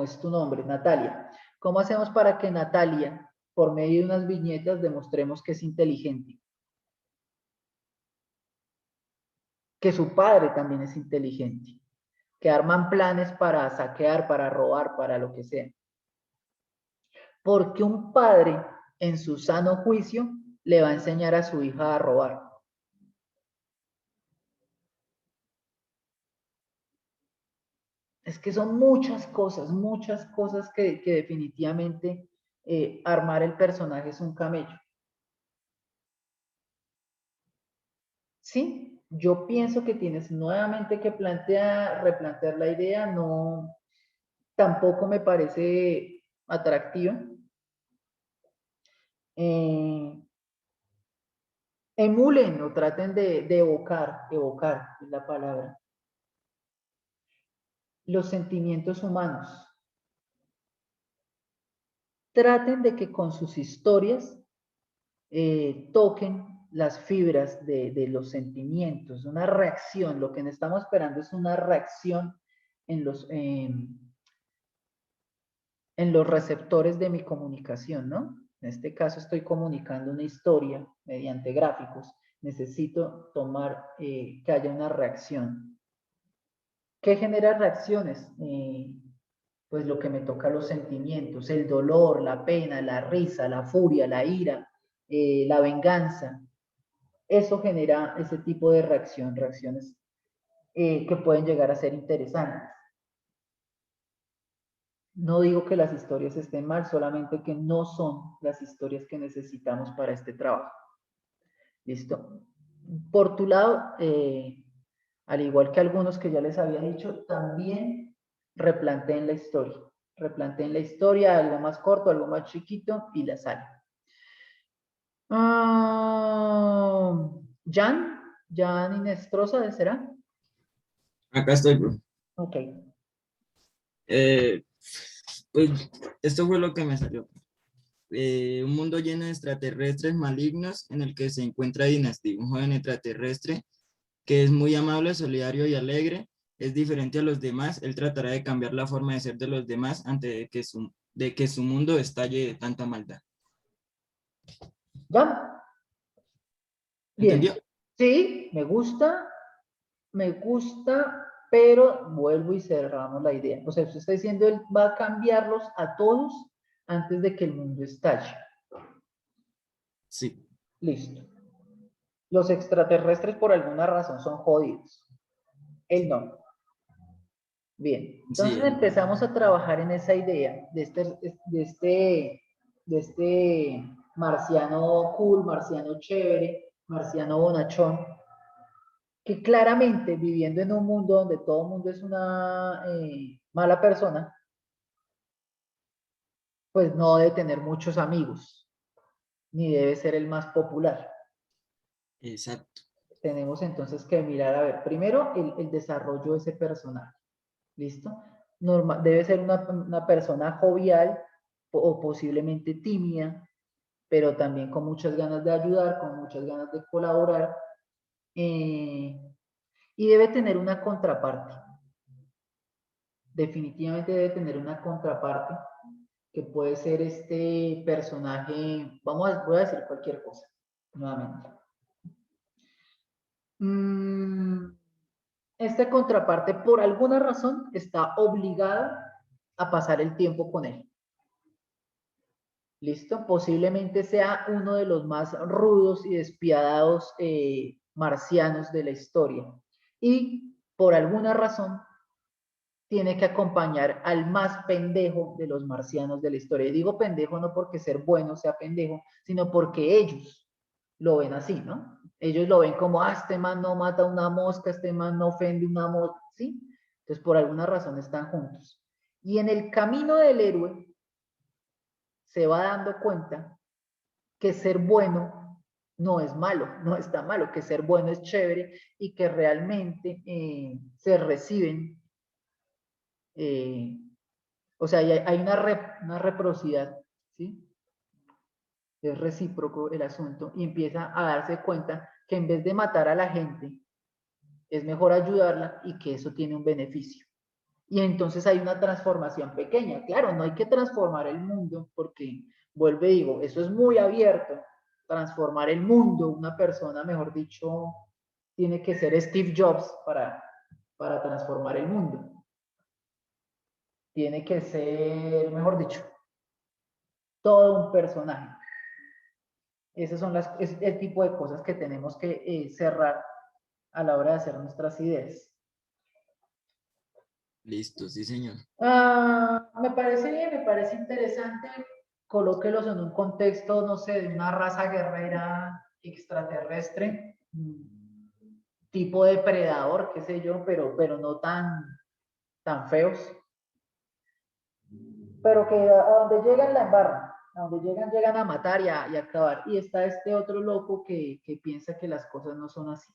es tu nombre, Natalia, ¿cómo hacemos para que Natalia, por medio de unas viñetas, demostremos que es inteligente? que su padre también es inteligente, que arman planes para saquear, para robar, para lo que sea. Porque un padre en su sano juicio le va a enseñar a su hija a robar. Es que son muchas cosas que definitivamente armar el personaje es un camello. Sí, yo pienso que tienes nuevamente que replantear la idea, no, tampoco me parece atractiva. Emulen o traten de evocar es la palabra, los sentimientos humanos. Traten de que con sus historias toquen las fibras de los sentimientos, una reacción. Lo que estamos esperando es una reacción en los receptores de mi comunicación, ¿no? En este caso estoy comunicando una historia mediante gráficos. Necesito tomar que haya una reacción. ¿Qué genera reacciones? Pues lo que me toca los sentimientos, el dolor, la pena, la risa, la furia, la ira, la venganza. Eso genera ese tipo de reacciones que pueden llegar a ser interesantes. No digo que las historias estén mal, solamente que no son las historias que necesitamos para este trabajo. ¿Listo? Por tu lado, al igual que algunos que ya les había dicho, también replanteen la historia. Replanteen la historia, algo más corto, algo más chiquito y la sale. Jan Inestrosa, ¿será? Acá estoy, bro. Ok. Pues esto fue lo que me salió. Un mundo lleno de extraterrestres malignos en el que se encuentra Dynasty, un joven extraterrestre que es muy amable, solidario y alegre. Es diferente a los demás. Él tratará de cambiar la forma de ser de los demás antes de que su mundo estalle de tanta maldad. ¿Ya? Bien. ¿Entendió? Sí, me gusta, pero vuelvo y cerramos la idea. O sea, usted está diciendo, él va a cambiarlos a todos antes de que el mundo estalle. Sí. Listo. Los extraterrestres por alguna razón son jodidos. Él no. Bien. Entonces Sí, empezamos a trabajar en esa idea de este marciano cool, marciano chévere, marciano bonachón, que claramente viviendo en un mundo donde todo el mundo es una mala persona, pues no debe tener muchos amigos, ni debe ser el más popular. Exacto. Tenemos entonces que mirar, a ver, primero el desarrollo de ese personaje, ¿listo? Debe ser una persona jovial o posiblemente tímida, pero también con muchas ganas de ayudar, con muchas ganas de colaborar, y debe tener una contraparte. Definitivamente debe tener una contraparte que puede ser este personaje, voy a decir cualquier cosa, nuevamente. Esta contraparte, por alguna razón, está obligada a pasar el tiempo con él. ¿Listo? Posiblemente sea uno de los más rudos y despiadados marcianos de la historia. Y por alguna razón tiene que acompañar al más pendejo de los marcianos de la historia. Y digo pendejo no porque ser bueno sea pendejo, sino porque ellos lo ven así, ¿no? Ellos lo ven como, este man no mata una mosca, este man no ofende una mosca, ¿sí? Entonces por alguna razón están juntos. Y en el camino del héroe se va dando cuenta que ser bueno no es malo, no está malo, que ser bueno es chévere y que realmente se reciben, o sea, hay una reciprocidad, ¿sí? Es recíproco el asunto y empieza a darse cuenta que en vez de matar a la gente, es mejor ayudarla y que eso tiene un beneficio. Y entonces hay una transformación pequeña. Claro, no hay que transformar el mundo porque, vuelvo y digo, eso es muy abierto. Transformar el mundo, una persona, mejor dicho, tiene que ser Steve Jobs para transformar el mundo. Tiene que ser, mejor dicho, todo un personaje. Esas son es el tipo de cosas que tenemos que cerrar a la hora de hacer nuestras ideas. Listo, sí, señor. Me parece bien, me parece interesante. Colóquelos en un contexto, no sé, de una raza guerrera extraterrestre, tipo depredador, qué sé yo, pero no tan feos. Pero que a donde llegan la embarran, a donde llegan a matar y a acabar. Y está este otro loco que piensa que las cosas no son así.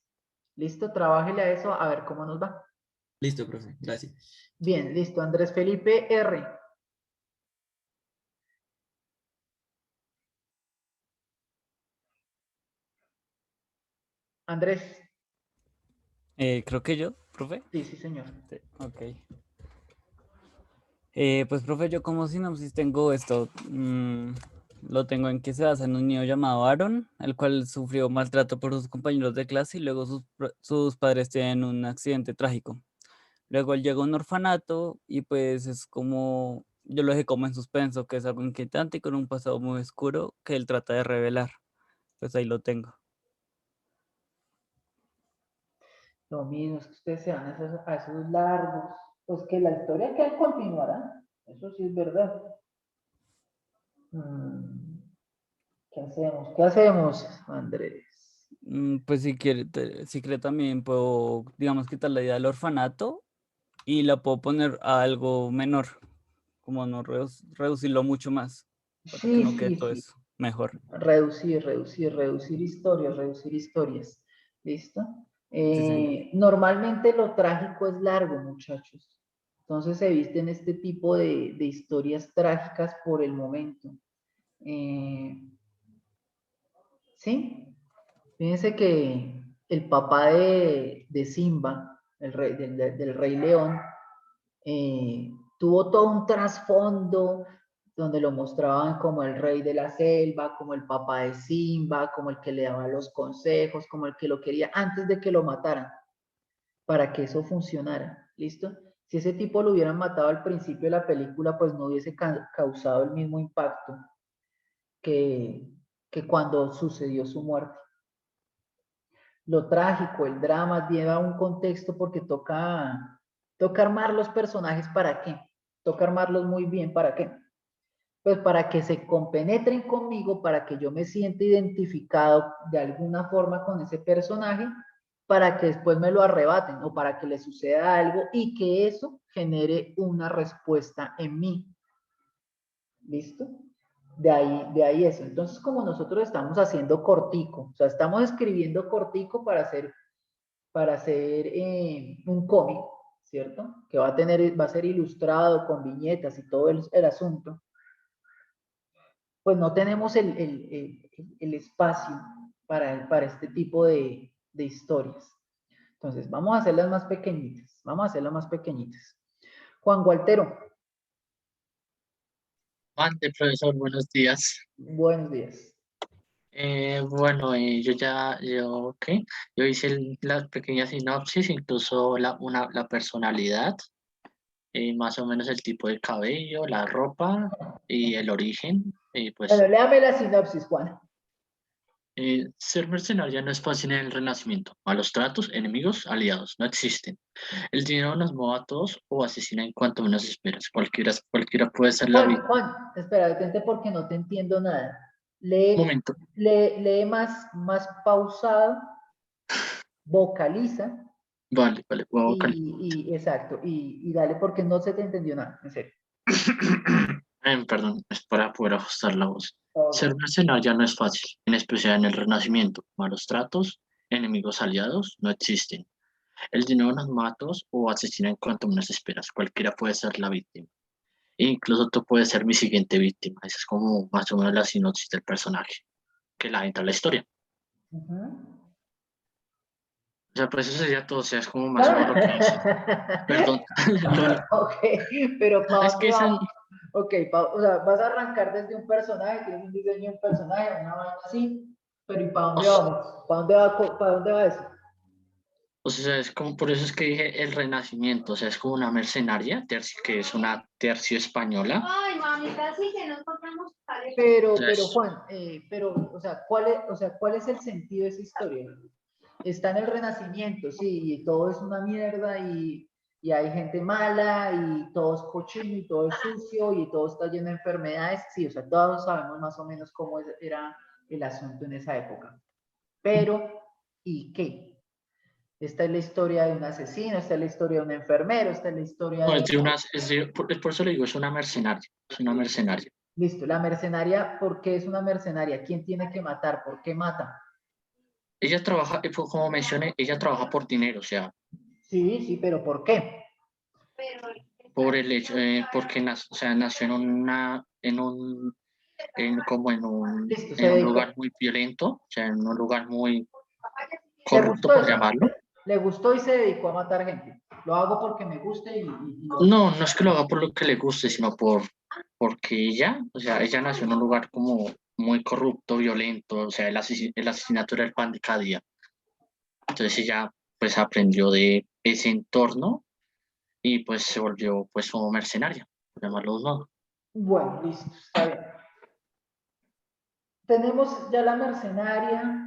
¿Listo? Trabájele a eso a ver cómo nos va. Listo, profe, gracias. Bien, listo. Andrés Felipe R. Andrés. Creo que yo, profe. Sí, sí, señor. Sí, ok. Pues, profe, yo como sinopsis tengo esto. Lo tengo en que se basa en un niño llamado Aaron, el cual sufrió maltrato por sus compañeros de clase y luego sus padres tienen un accidente trágico. Luego él llega a un orfanato y pues es como, yo lo dejé como en suspenso, que es algo inquietante y con un pasado muy oscuro que él trata de revelar. Pues ahí lo tengo. Lo mismo, es que ustedes se van a esos largos. Pues que la historia que él continuará. Eso sí es verdad. ¿Qué hacemos? ¿Qué hacemos, Andrés? Pues si quiere también puedo, digamos, quitar la idea del orfanato y la puedo poner a algo menor, como no reducirlo mucho más, para que Sí, no quede sí, todo sí. eso mejor. Reducir historias. ¿Listo? Sí, señor. Normalmente lo trágico es largo, muchachos. Entonces se visten este tipo de historias trágicas por el momento. ¿Sí? Fíjense que el papá de Simba, el rey, del Rey León, tuvo todo un trasfondo donde lo mostraban como el rey de la selva, como el papá de Simba, como el que le daba los consejos, como el que lo quería antes de que lo mataran, para que eso funcionara. ¿Listo? Si ese tipo lo hubieran matado al principio de la película, pues no hubiese causado el mismo impacto que cuando sucedió su muerte. Lo trágico, el drama, lleva un contexto porque toca armar los personajes. ¿Para qué? Toca armarlos muy bien. ¿Para qué? Pues para que se compenetren conmigo, para que yo me sienta identificado de alguna forma con ese personaje, para que después me lo arrebaten o para que le suceda algo y que eso genere una respuesta en mí. ¿Listo? De ahí eso. Entonces, como nosotros estamos haciendo cortico, o sea, estamos escribiendo cortico para hacer un cómic, ¿cierto? Que va a ser ilustrado con viñetas y todo el asunto. Pues no tenemos el espacio para este tipo de historias. Entonces, vamos a hacerlas más pequeñitas. Juan Gualtero. Ante profesor, buenos días. Buenos días. Bueno, yo hice las pequeñas sinopsis, incluso la personalidad, más o menos el tipo de cabello, la ropa y el origen. Pues Bueno, léame la sinopsis, Juan. ser mercenario no es fácil en el Renacimiento. Malos tratos, enemigos, aliados, no existen. El dinero nos mueve a todos o asesina en cuanto menos esperas. Cualquiera puede ser la víctima. Juan, espera, detente porque no te entiendo nada. Momento. Lee más pausado, vocaliza. Vale, voy a vocalizar. Exacto, y dale porque no se te entendió nada, en serio. Perdón, es para poder ajustar la voz. Okay. Ser mercenario no es fácil, en especial en el Renacimiento. Malos tratos, enemigos aliados, no existen. El dinero nos mata a todos o asesina en cuanto menos esperas. Cualquiera puede ser la víctima. E incluso tú puedes ser mi siguiente víctima. Esa es como más o menos la sinopsis del personaje que la entra en la historia. O sea, pues eso sería todo, o sea, es como más o menos lo que hice. Perdón. Ok, pero ¿para Es dónde que vamos? Ok, o sea, vas a arrancar desde un personaje, tienes un diseño de un personaje, una vaina así, pero ¿y para dónde vamos? ¿Para dónde va eso? O sea, es como, por eso es que dije el Renacimiento, o sea, es como una mercenaria, que es una tercio española. Ay, mamita, sí que nos compramos Pero Juan, o sea, ¿cuál es el sentido de esa historia? Está en el Renacimiento, sí, y todo es una mierda y hay gente mala y todo es cochino y todo es sucio y todo está lleno de enfermedades, sí, o sea, todos sabemos más o menos cómo era el asunto en esa época. Pero, ¿y qué? Esta es la historia de un asesino, esta es la historia de un enfermero, esta es la historia No, de... por eso le digo, es una mercenaria, es una mercenaria. Listo, la mercenaria, ¿por qué es una mercenaria? ¿Quién tiene que matar? ¿Por qué mata? Ella trabaja, como mencioné, ella trabaja por dinero, o sea, Sí, pero ¿por qué? por el hecho, porque o sea, nació como Listo, en un lugar muy violento, o sea, en un lugar muy ¿Le corrupto, gustó, por llamarlo. le gustó y se dedicó a matar gente? Lo hago porque me guste y No, no es que lo haga por lo que le guste, sino porque ella, o sea, ella nació en un lugar como muy corrupto, violento, o sea, el asesinato era el pan de cada día. Entonces ella, pues, aprendió de ese entorno y, pues, se volvió, pues, como mercenaria, por llamarlo de un modo. Bueno, listo, está bien. Tenemos ya la mercenaria.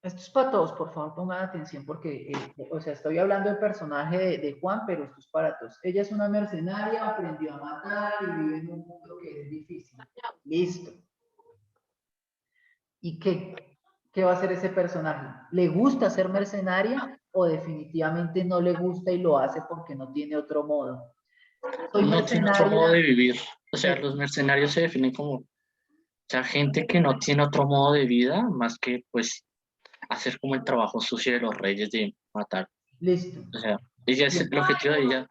Esto es para todos, por favor, pongan atención porque, o sea, estoy hablando del personaje de Juan, pero esto es para todos. Ella es una mercenaria, aprendió a matar y vive en un mundo que es difícil. Listo. ¿Y qué? ¿Qué va a hacer ese personaje? ¿Le gusta ser mercenaria o definitivamente no le gusta y lo hace porque no tiene otro modo? Soy No tiene otro modo de mercenaria. vivir. O sea, los mercenarios se definen como, o sea, gente que no tiene otro modo de vida más que, pues, hacer como el trabajo sucio de los reyes de matar. Listo. O sea, ella es el objetivo de ella,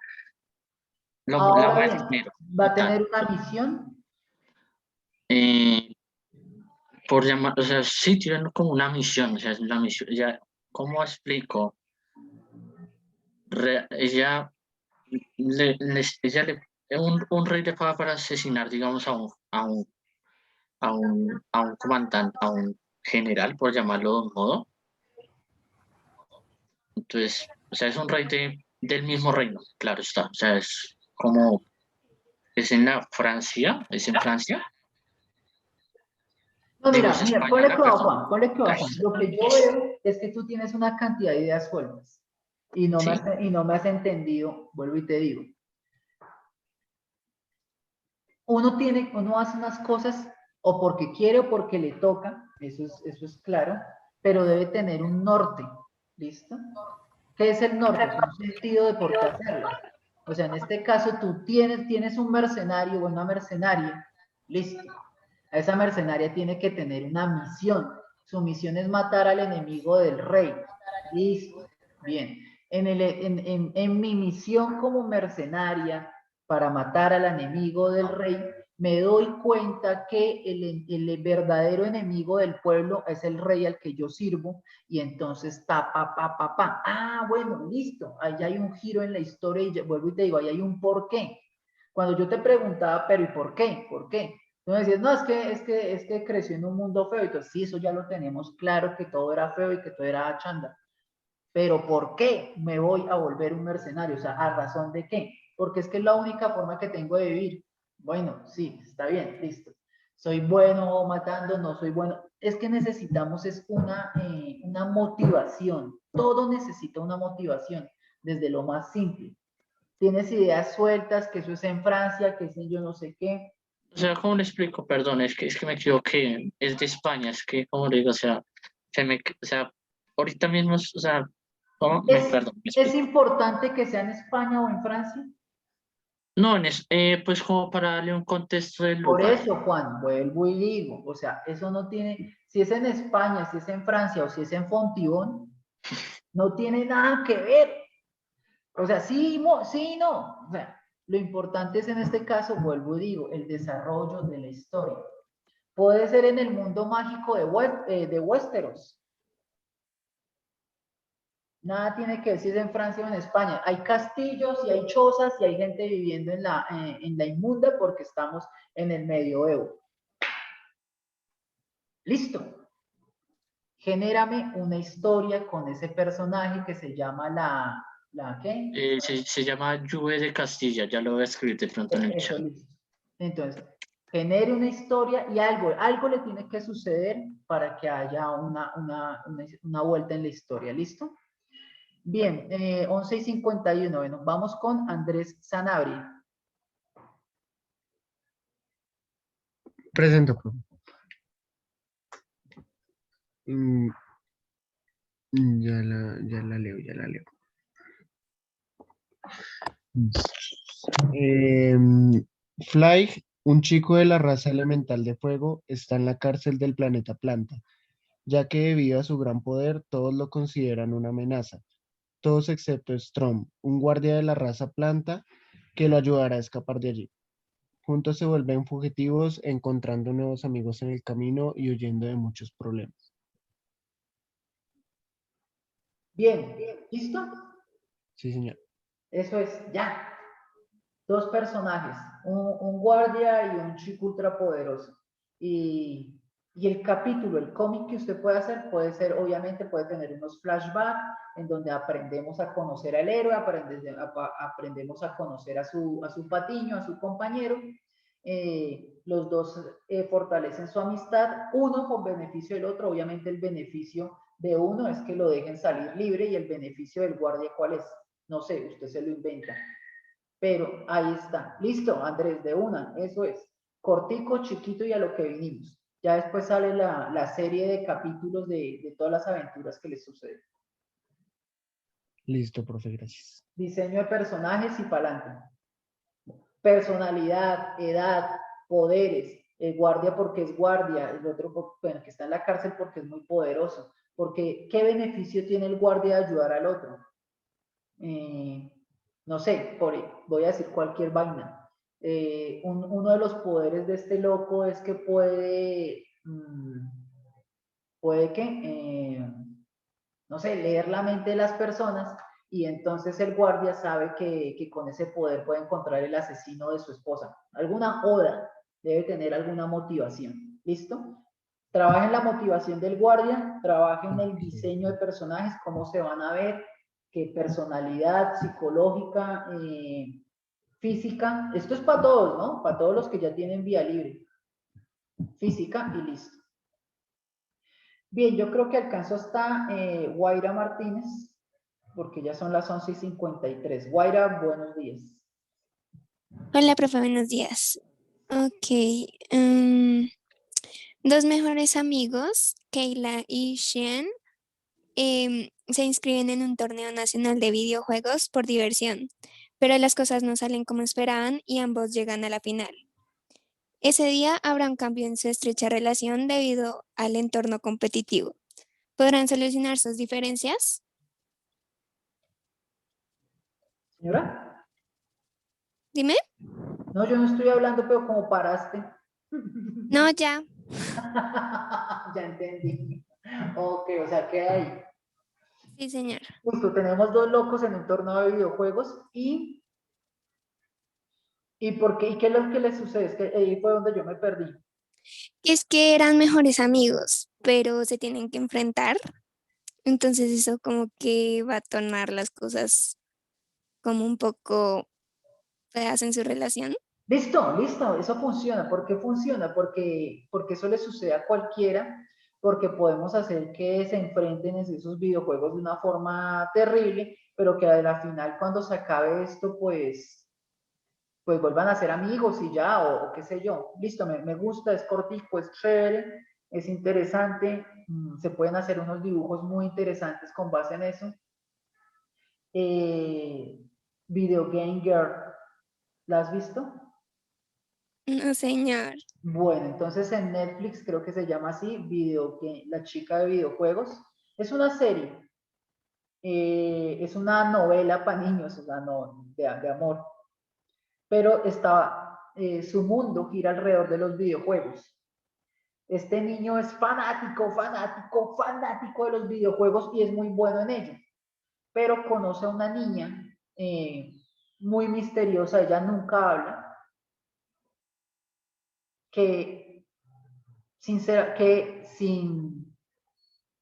la Ahora ama el bien, dinero ¿va y a tal. tener una misión? Por llamar, o sea, sí tienen como una misión, o sea, es la misión, ya, ¿cómo explico? Ella un rey le paga para asesinar, digamos, a un comandante, a un general, por llamarlo de un modo. Entonces, o sea, es un rey del mismo reino, claro está. O sea, es como, es en la Francia, es en Francia. No, Digo, mira, es mira, ponle española, cuidado, perdón. Juan, ponle cuidado, Juan. Lo que yo veo es que tú tienes una cantidad de ideas sueltas y no me has entendido, vuelvo y te digo. Uno hace unas cosas o porque quiere o porque le toca, eso es claro, pero debe tener un norte, ¿listo? ¿Qué es el norte? Es un sentido de por qué hacerlo. O sea, en este caso tú tienes un mercenario o una mercenaria, listo. A esa mercenaria tiene que tener una misión. Su misión es matar al enemigo del rey. Listo. Bien. En mi misión como mercenaria para matar al enemigo del rey, me doy cuenta que el verdadero enemigo del pueblo es el rey al que yo sirvo y entonces Ah, bueno, listo. Ahí hay un giro en la historia y vuelvo y te digo, ahí hay un porqué. Cuando yo te preguntaba, pero ¿y por qué? ¿Por qué? Tú me decías, no, es que creció en un mundo feo. Y entonces, sí, eso ya lo tenemos claro, que todo era feo y que todo era chanda. Pero ¿por qué me voy a volver un mercenario? O sea, ¿a razón de qué? Porque es que es la única forma que tengo de vivir. Bueno, sí, está bien, listo. Soy bueno matando, no soy bueno. Es que necesitamos una motivación. Todo necesita una motivación, desde lo más simple. Tienes ideas sueltas, que eso es en Francia, que es en yo no sé qué. O sea, ¿cómo le explico? Perdón, es que me equivoqué. Es de España, es que, como le digo, o sea, o sea, ahorita mismo, o sea, perdón, me ¿Es explico. importante que sea en España o en Francia? No, pues como para darle un contexto del Por lugar. eso, Juan, vuelvo y digo, o sea, eso no tiene, si es en España, si es en Francia o si es en Fontibón, no tiene nada que ver. O sea, sí, sí, no. O sea, lo importante es en este caso, vuelvo y digo, el desarrollo de la historia. Puede ser en el mundo mágico de Westeros. Nada tiene que decir en Francia o en España. Hay castillos y hay chozas y hay gente viviendo en la inmunda porque estamos en el medioevo. Listo. Genérame una historia con ese personaje que se llama ¿la qué? Se llama Juve de Castilla, ya lo voy a escribir de pronto en el Eso, chat. listo. Entonces, genere una historia y algo le tiene que suceder para que haya una vuelta en la historia, ¿listo? Bien, 11:51, bueno, vamos con Andrés Sanabria. Presento, profe. Ya la leo, ya la leo. Fly, un chico de la raza elemental de fuego, está en la cárcel del planeta Planta, ya que debido a su gran poder, todos lo consideran una amenaza. Todos excepto Strom, un guardia de la raza Planta, que lo ayudará a escapar de allí. Juntos se vuelven fugitivos, encontrando nuevos amigos en el camino y huyendo de muchos problemas. Bien, ¿listo? Sí, señor. Eso es, ya. Dos personajes, un guardia y un chico ultrapoderoso. Y el capítulo, el cómic que usted puede hacer, puede ser, obviamente, puede tener unos flashbacks en donde aprendemos a conocer al héroe, aprendemos a conocer a su patiño, a su compañero. Los dos fortalecen su amistad, uno con beneficio del otro. Obviamente el beneficio de uno es que lo dejen salir libre, y el beneficio del guardia, ¿cuál es? No sé, usted se lo inventa. Pero ahí está. Listo, Andrés, de una, eso es. Cortico, chiquito y a lo que vinimos. Ya después sale la serie de capítulos de todas las aventuras que les suceden. Listo, profe, gracias. Diseño de personajes y pa'lante. Personalidad, edad, poderes. El guardia porque es guardia, el otro, bueno, que está en la cárcel porque es muy poderoso. Porque, ¿qué beneficio tiene el guardia de ayudar al otro? No sé, voy a decir cualquier vaina. Uno de los poderes de este loco es que puede que, no sé, leer la mente de las personas, y entonces el guardia sabe que con ese poder puede encontrar el asesino de su esposa. Alguna oda, debe tener alguna motivación. ¿Listo? Trabaja en la motivación del guardia, trabaja en el diseño de personajes, cómo se van a ver, qué personalidad psicológica, física. Esto es para todos, ¿no? Para todos los que ya tienen vía libre. Física y listo. Bien, yo creo que alcanzó hasta Guaira Martínez, porque ya son las 11:53. Guaira, buenos días. Hola, profe, buenos días. Ok. Dos mejores amigos, Keila y Xian, se inscriben en un torneo nacional de videojuegos por diversión, pero las cosas no salen como esperaban y ambos llegan a la final. Ese día habrá un cambio en su estrecha relación debido al entorno competitivo. ¿Podrán solucionar sus diferencias? ¿Señora? Dime. No, yo no estoy hablando, pero como paraste. No, ya. Ya entendí. Ok, o sea, ¿qué hay? Sí, señor. Justo, tenemos dos locos en un torneo de videojuegos ¿y por qué? ¿Y qué es lo que les sucede? Es que ahí fue donde yo me perdí. Es que eran mejores amigos, pero se tienen que enfrentar. Entonces eso como que va a tornar las cosas como un poco feas en su relación. Listo, eso funciona. ¿Por qué funciona? Porque eso le sucede a cualquiera, porque podemos hacer que se enfrenten en esos videojuegos de una forma terrible, pero que a la final, cuando se acabe esto, pues vuelvan a ser amigos y ya, o qué sé yo. Listo, me gusta, es cortico, es chévere, es interesante, se pueden hacer unos dibujos muy interesantes con base en eso. Video Game Girl, ¿la has visto? No, señor. Bueno, entonces en Netflix creo que se llama así, La chica de videojuegos. Es una serie, es una novela para niños, o sea, no, de amor. Pero su mundo gira alrededor de los videojuegos. Este niño es fanático de los videojuegos y es muy bueno en ello. Pero conoce a una niña muy misteriosa, ella nunca habla, que sin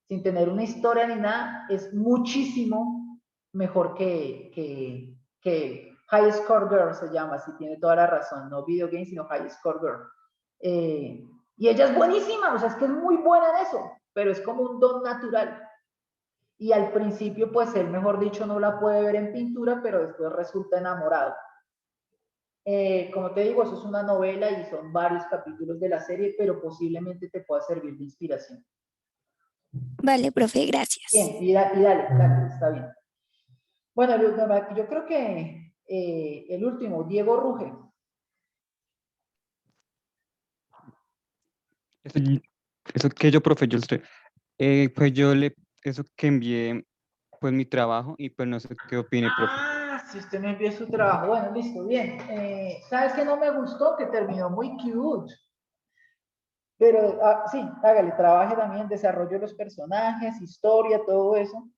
sin tener una historia ni nada, es muchísimo mejor que High Score Girl se llama, si tiene toda la razón, no Video Game, sino High Score Girl. Y ella es buenísima, o sea, es que es muy buena en eso, pero es como un don natural. Y al principio, pues él, mejor dicho, no la puede ver en pintura, pero después resulta enamorado. Como te digo, eso es una novela y son varios capítulos de la serie, pero posiblemente te pueda servir de inspiración. Vale, profe, gracias. Bien, y dale, está bien. Bueno, yo creo que el último, Diego Ruge. Eso que yo, profe, yo estoy, pues eso que envié, pues mi trabajo y pues no sé qué opine, profe. Si usted me envió su trabajo, bueno, listo, bien. ¿Sabes qué no me gustó? Que terminó muy cute. Pero sí, hágale, trabaje también, desarrollo los personajes, historia, todo eso.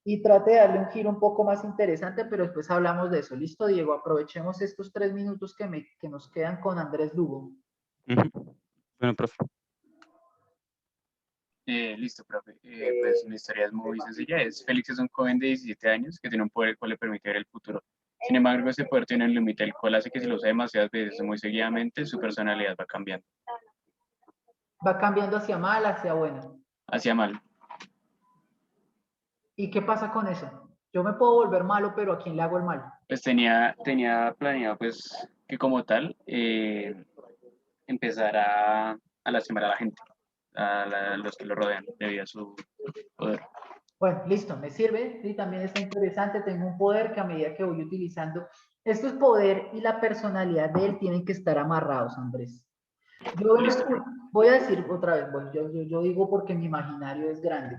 Y trate de darle un giro un poco más interesante, pero después hablamos de eso. Listo, Diego, aprovechemos estos 3 minutos que nos quedan con Andrés Lugo. Bueno, profe. Listo, profe. Pues mi historia es muy sencilla. Félix es un joven de 17 años que tiene un poder el cual le permite ver el futuro. Sin embargo, ese poder tiene un límite, el cual hace que si lo usa demasiadas veces o muy seguidamente, su personalidad va cambiando. ¿Va cambiando hacia mal, hacia bueno? Hacia mal. ¿Y qué pasa con eso? Yo me puedo volver malo, pero ¿a quién le hago el mal? Pues tenía planeado pues que como tal empezar a lastimar a la gente, a los que lo rodean debido a su poder. Bueno, listo, me sirve. Sí, también está interesante. Tengo un poder que a medida que voy utilizando, esto es poder y la personalidad de él tienen que estar amarrados, Andrés. Yo voy a decir otra vez, bueno, yo digo porque mi imaginario es grande.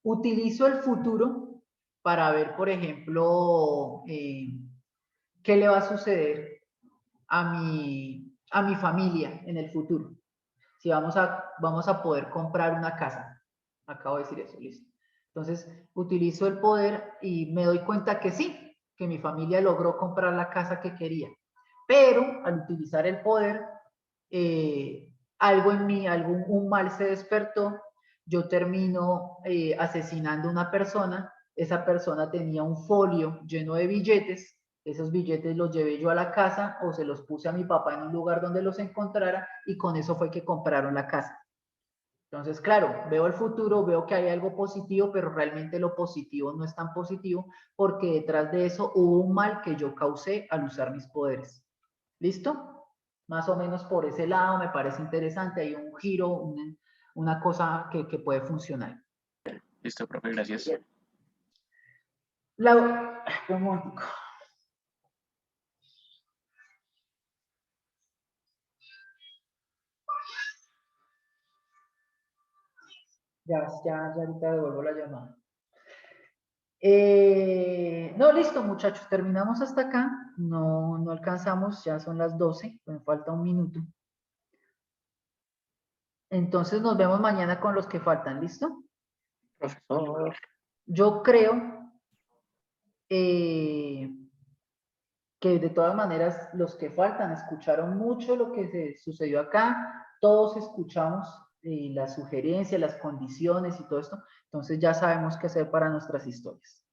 Utilizo el futuro para ver, por ejemplo, qué le va a suceder a mi familia en el futuro. Si vamos a poder comprar una casa. Acabo de decir eso, listo. Entonces, utilizo el poder y me doy cuenta que sí, que mi familia logró comprar la casa que quería. Pero al utilizar el poder, algo en mí, un mal se despertó, yo termino asesinando a una persona, esa persona tenía un folio lleno de billetes, esos billetes los llevé yo a la casa o se los puse a mi papá en un lugar donde los encontrara y con eso fue que compraron la casa. Entonces, claro, veo el futuro, veo que hay algo positivo, pero realmente lo positivo no es tan positivo porque detrás de eso hubo un mal que yo causé al usar mis poderes. ¿Listo? Más o menos por ese lado me parece interesante, hay un giro, una cosa que puede funcionar. Listo, profe, gracias. Romántico. Ya ahorita devuelvo la llamada. No, listo, muchachos, terminamos hasta acá. No alcanzamos, ya son las 12, me falta un minuto. Entonces nos vemos mañana con los que faltan, ¿listo? Profesor. Yo creo que de todas maneras los que faltan escucharon mucho lo que se sucedió acá, todos escuchamos las sugerencias, las condiciones y todo esto, entonces ya sabemos qué hacer para nuestras historias.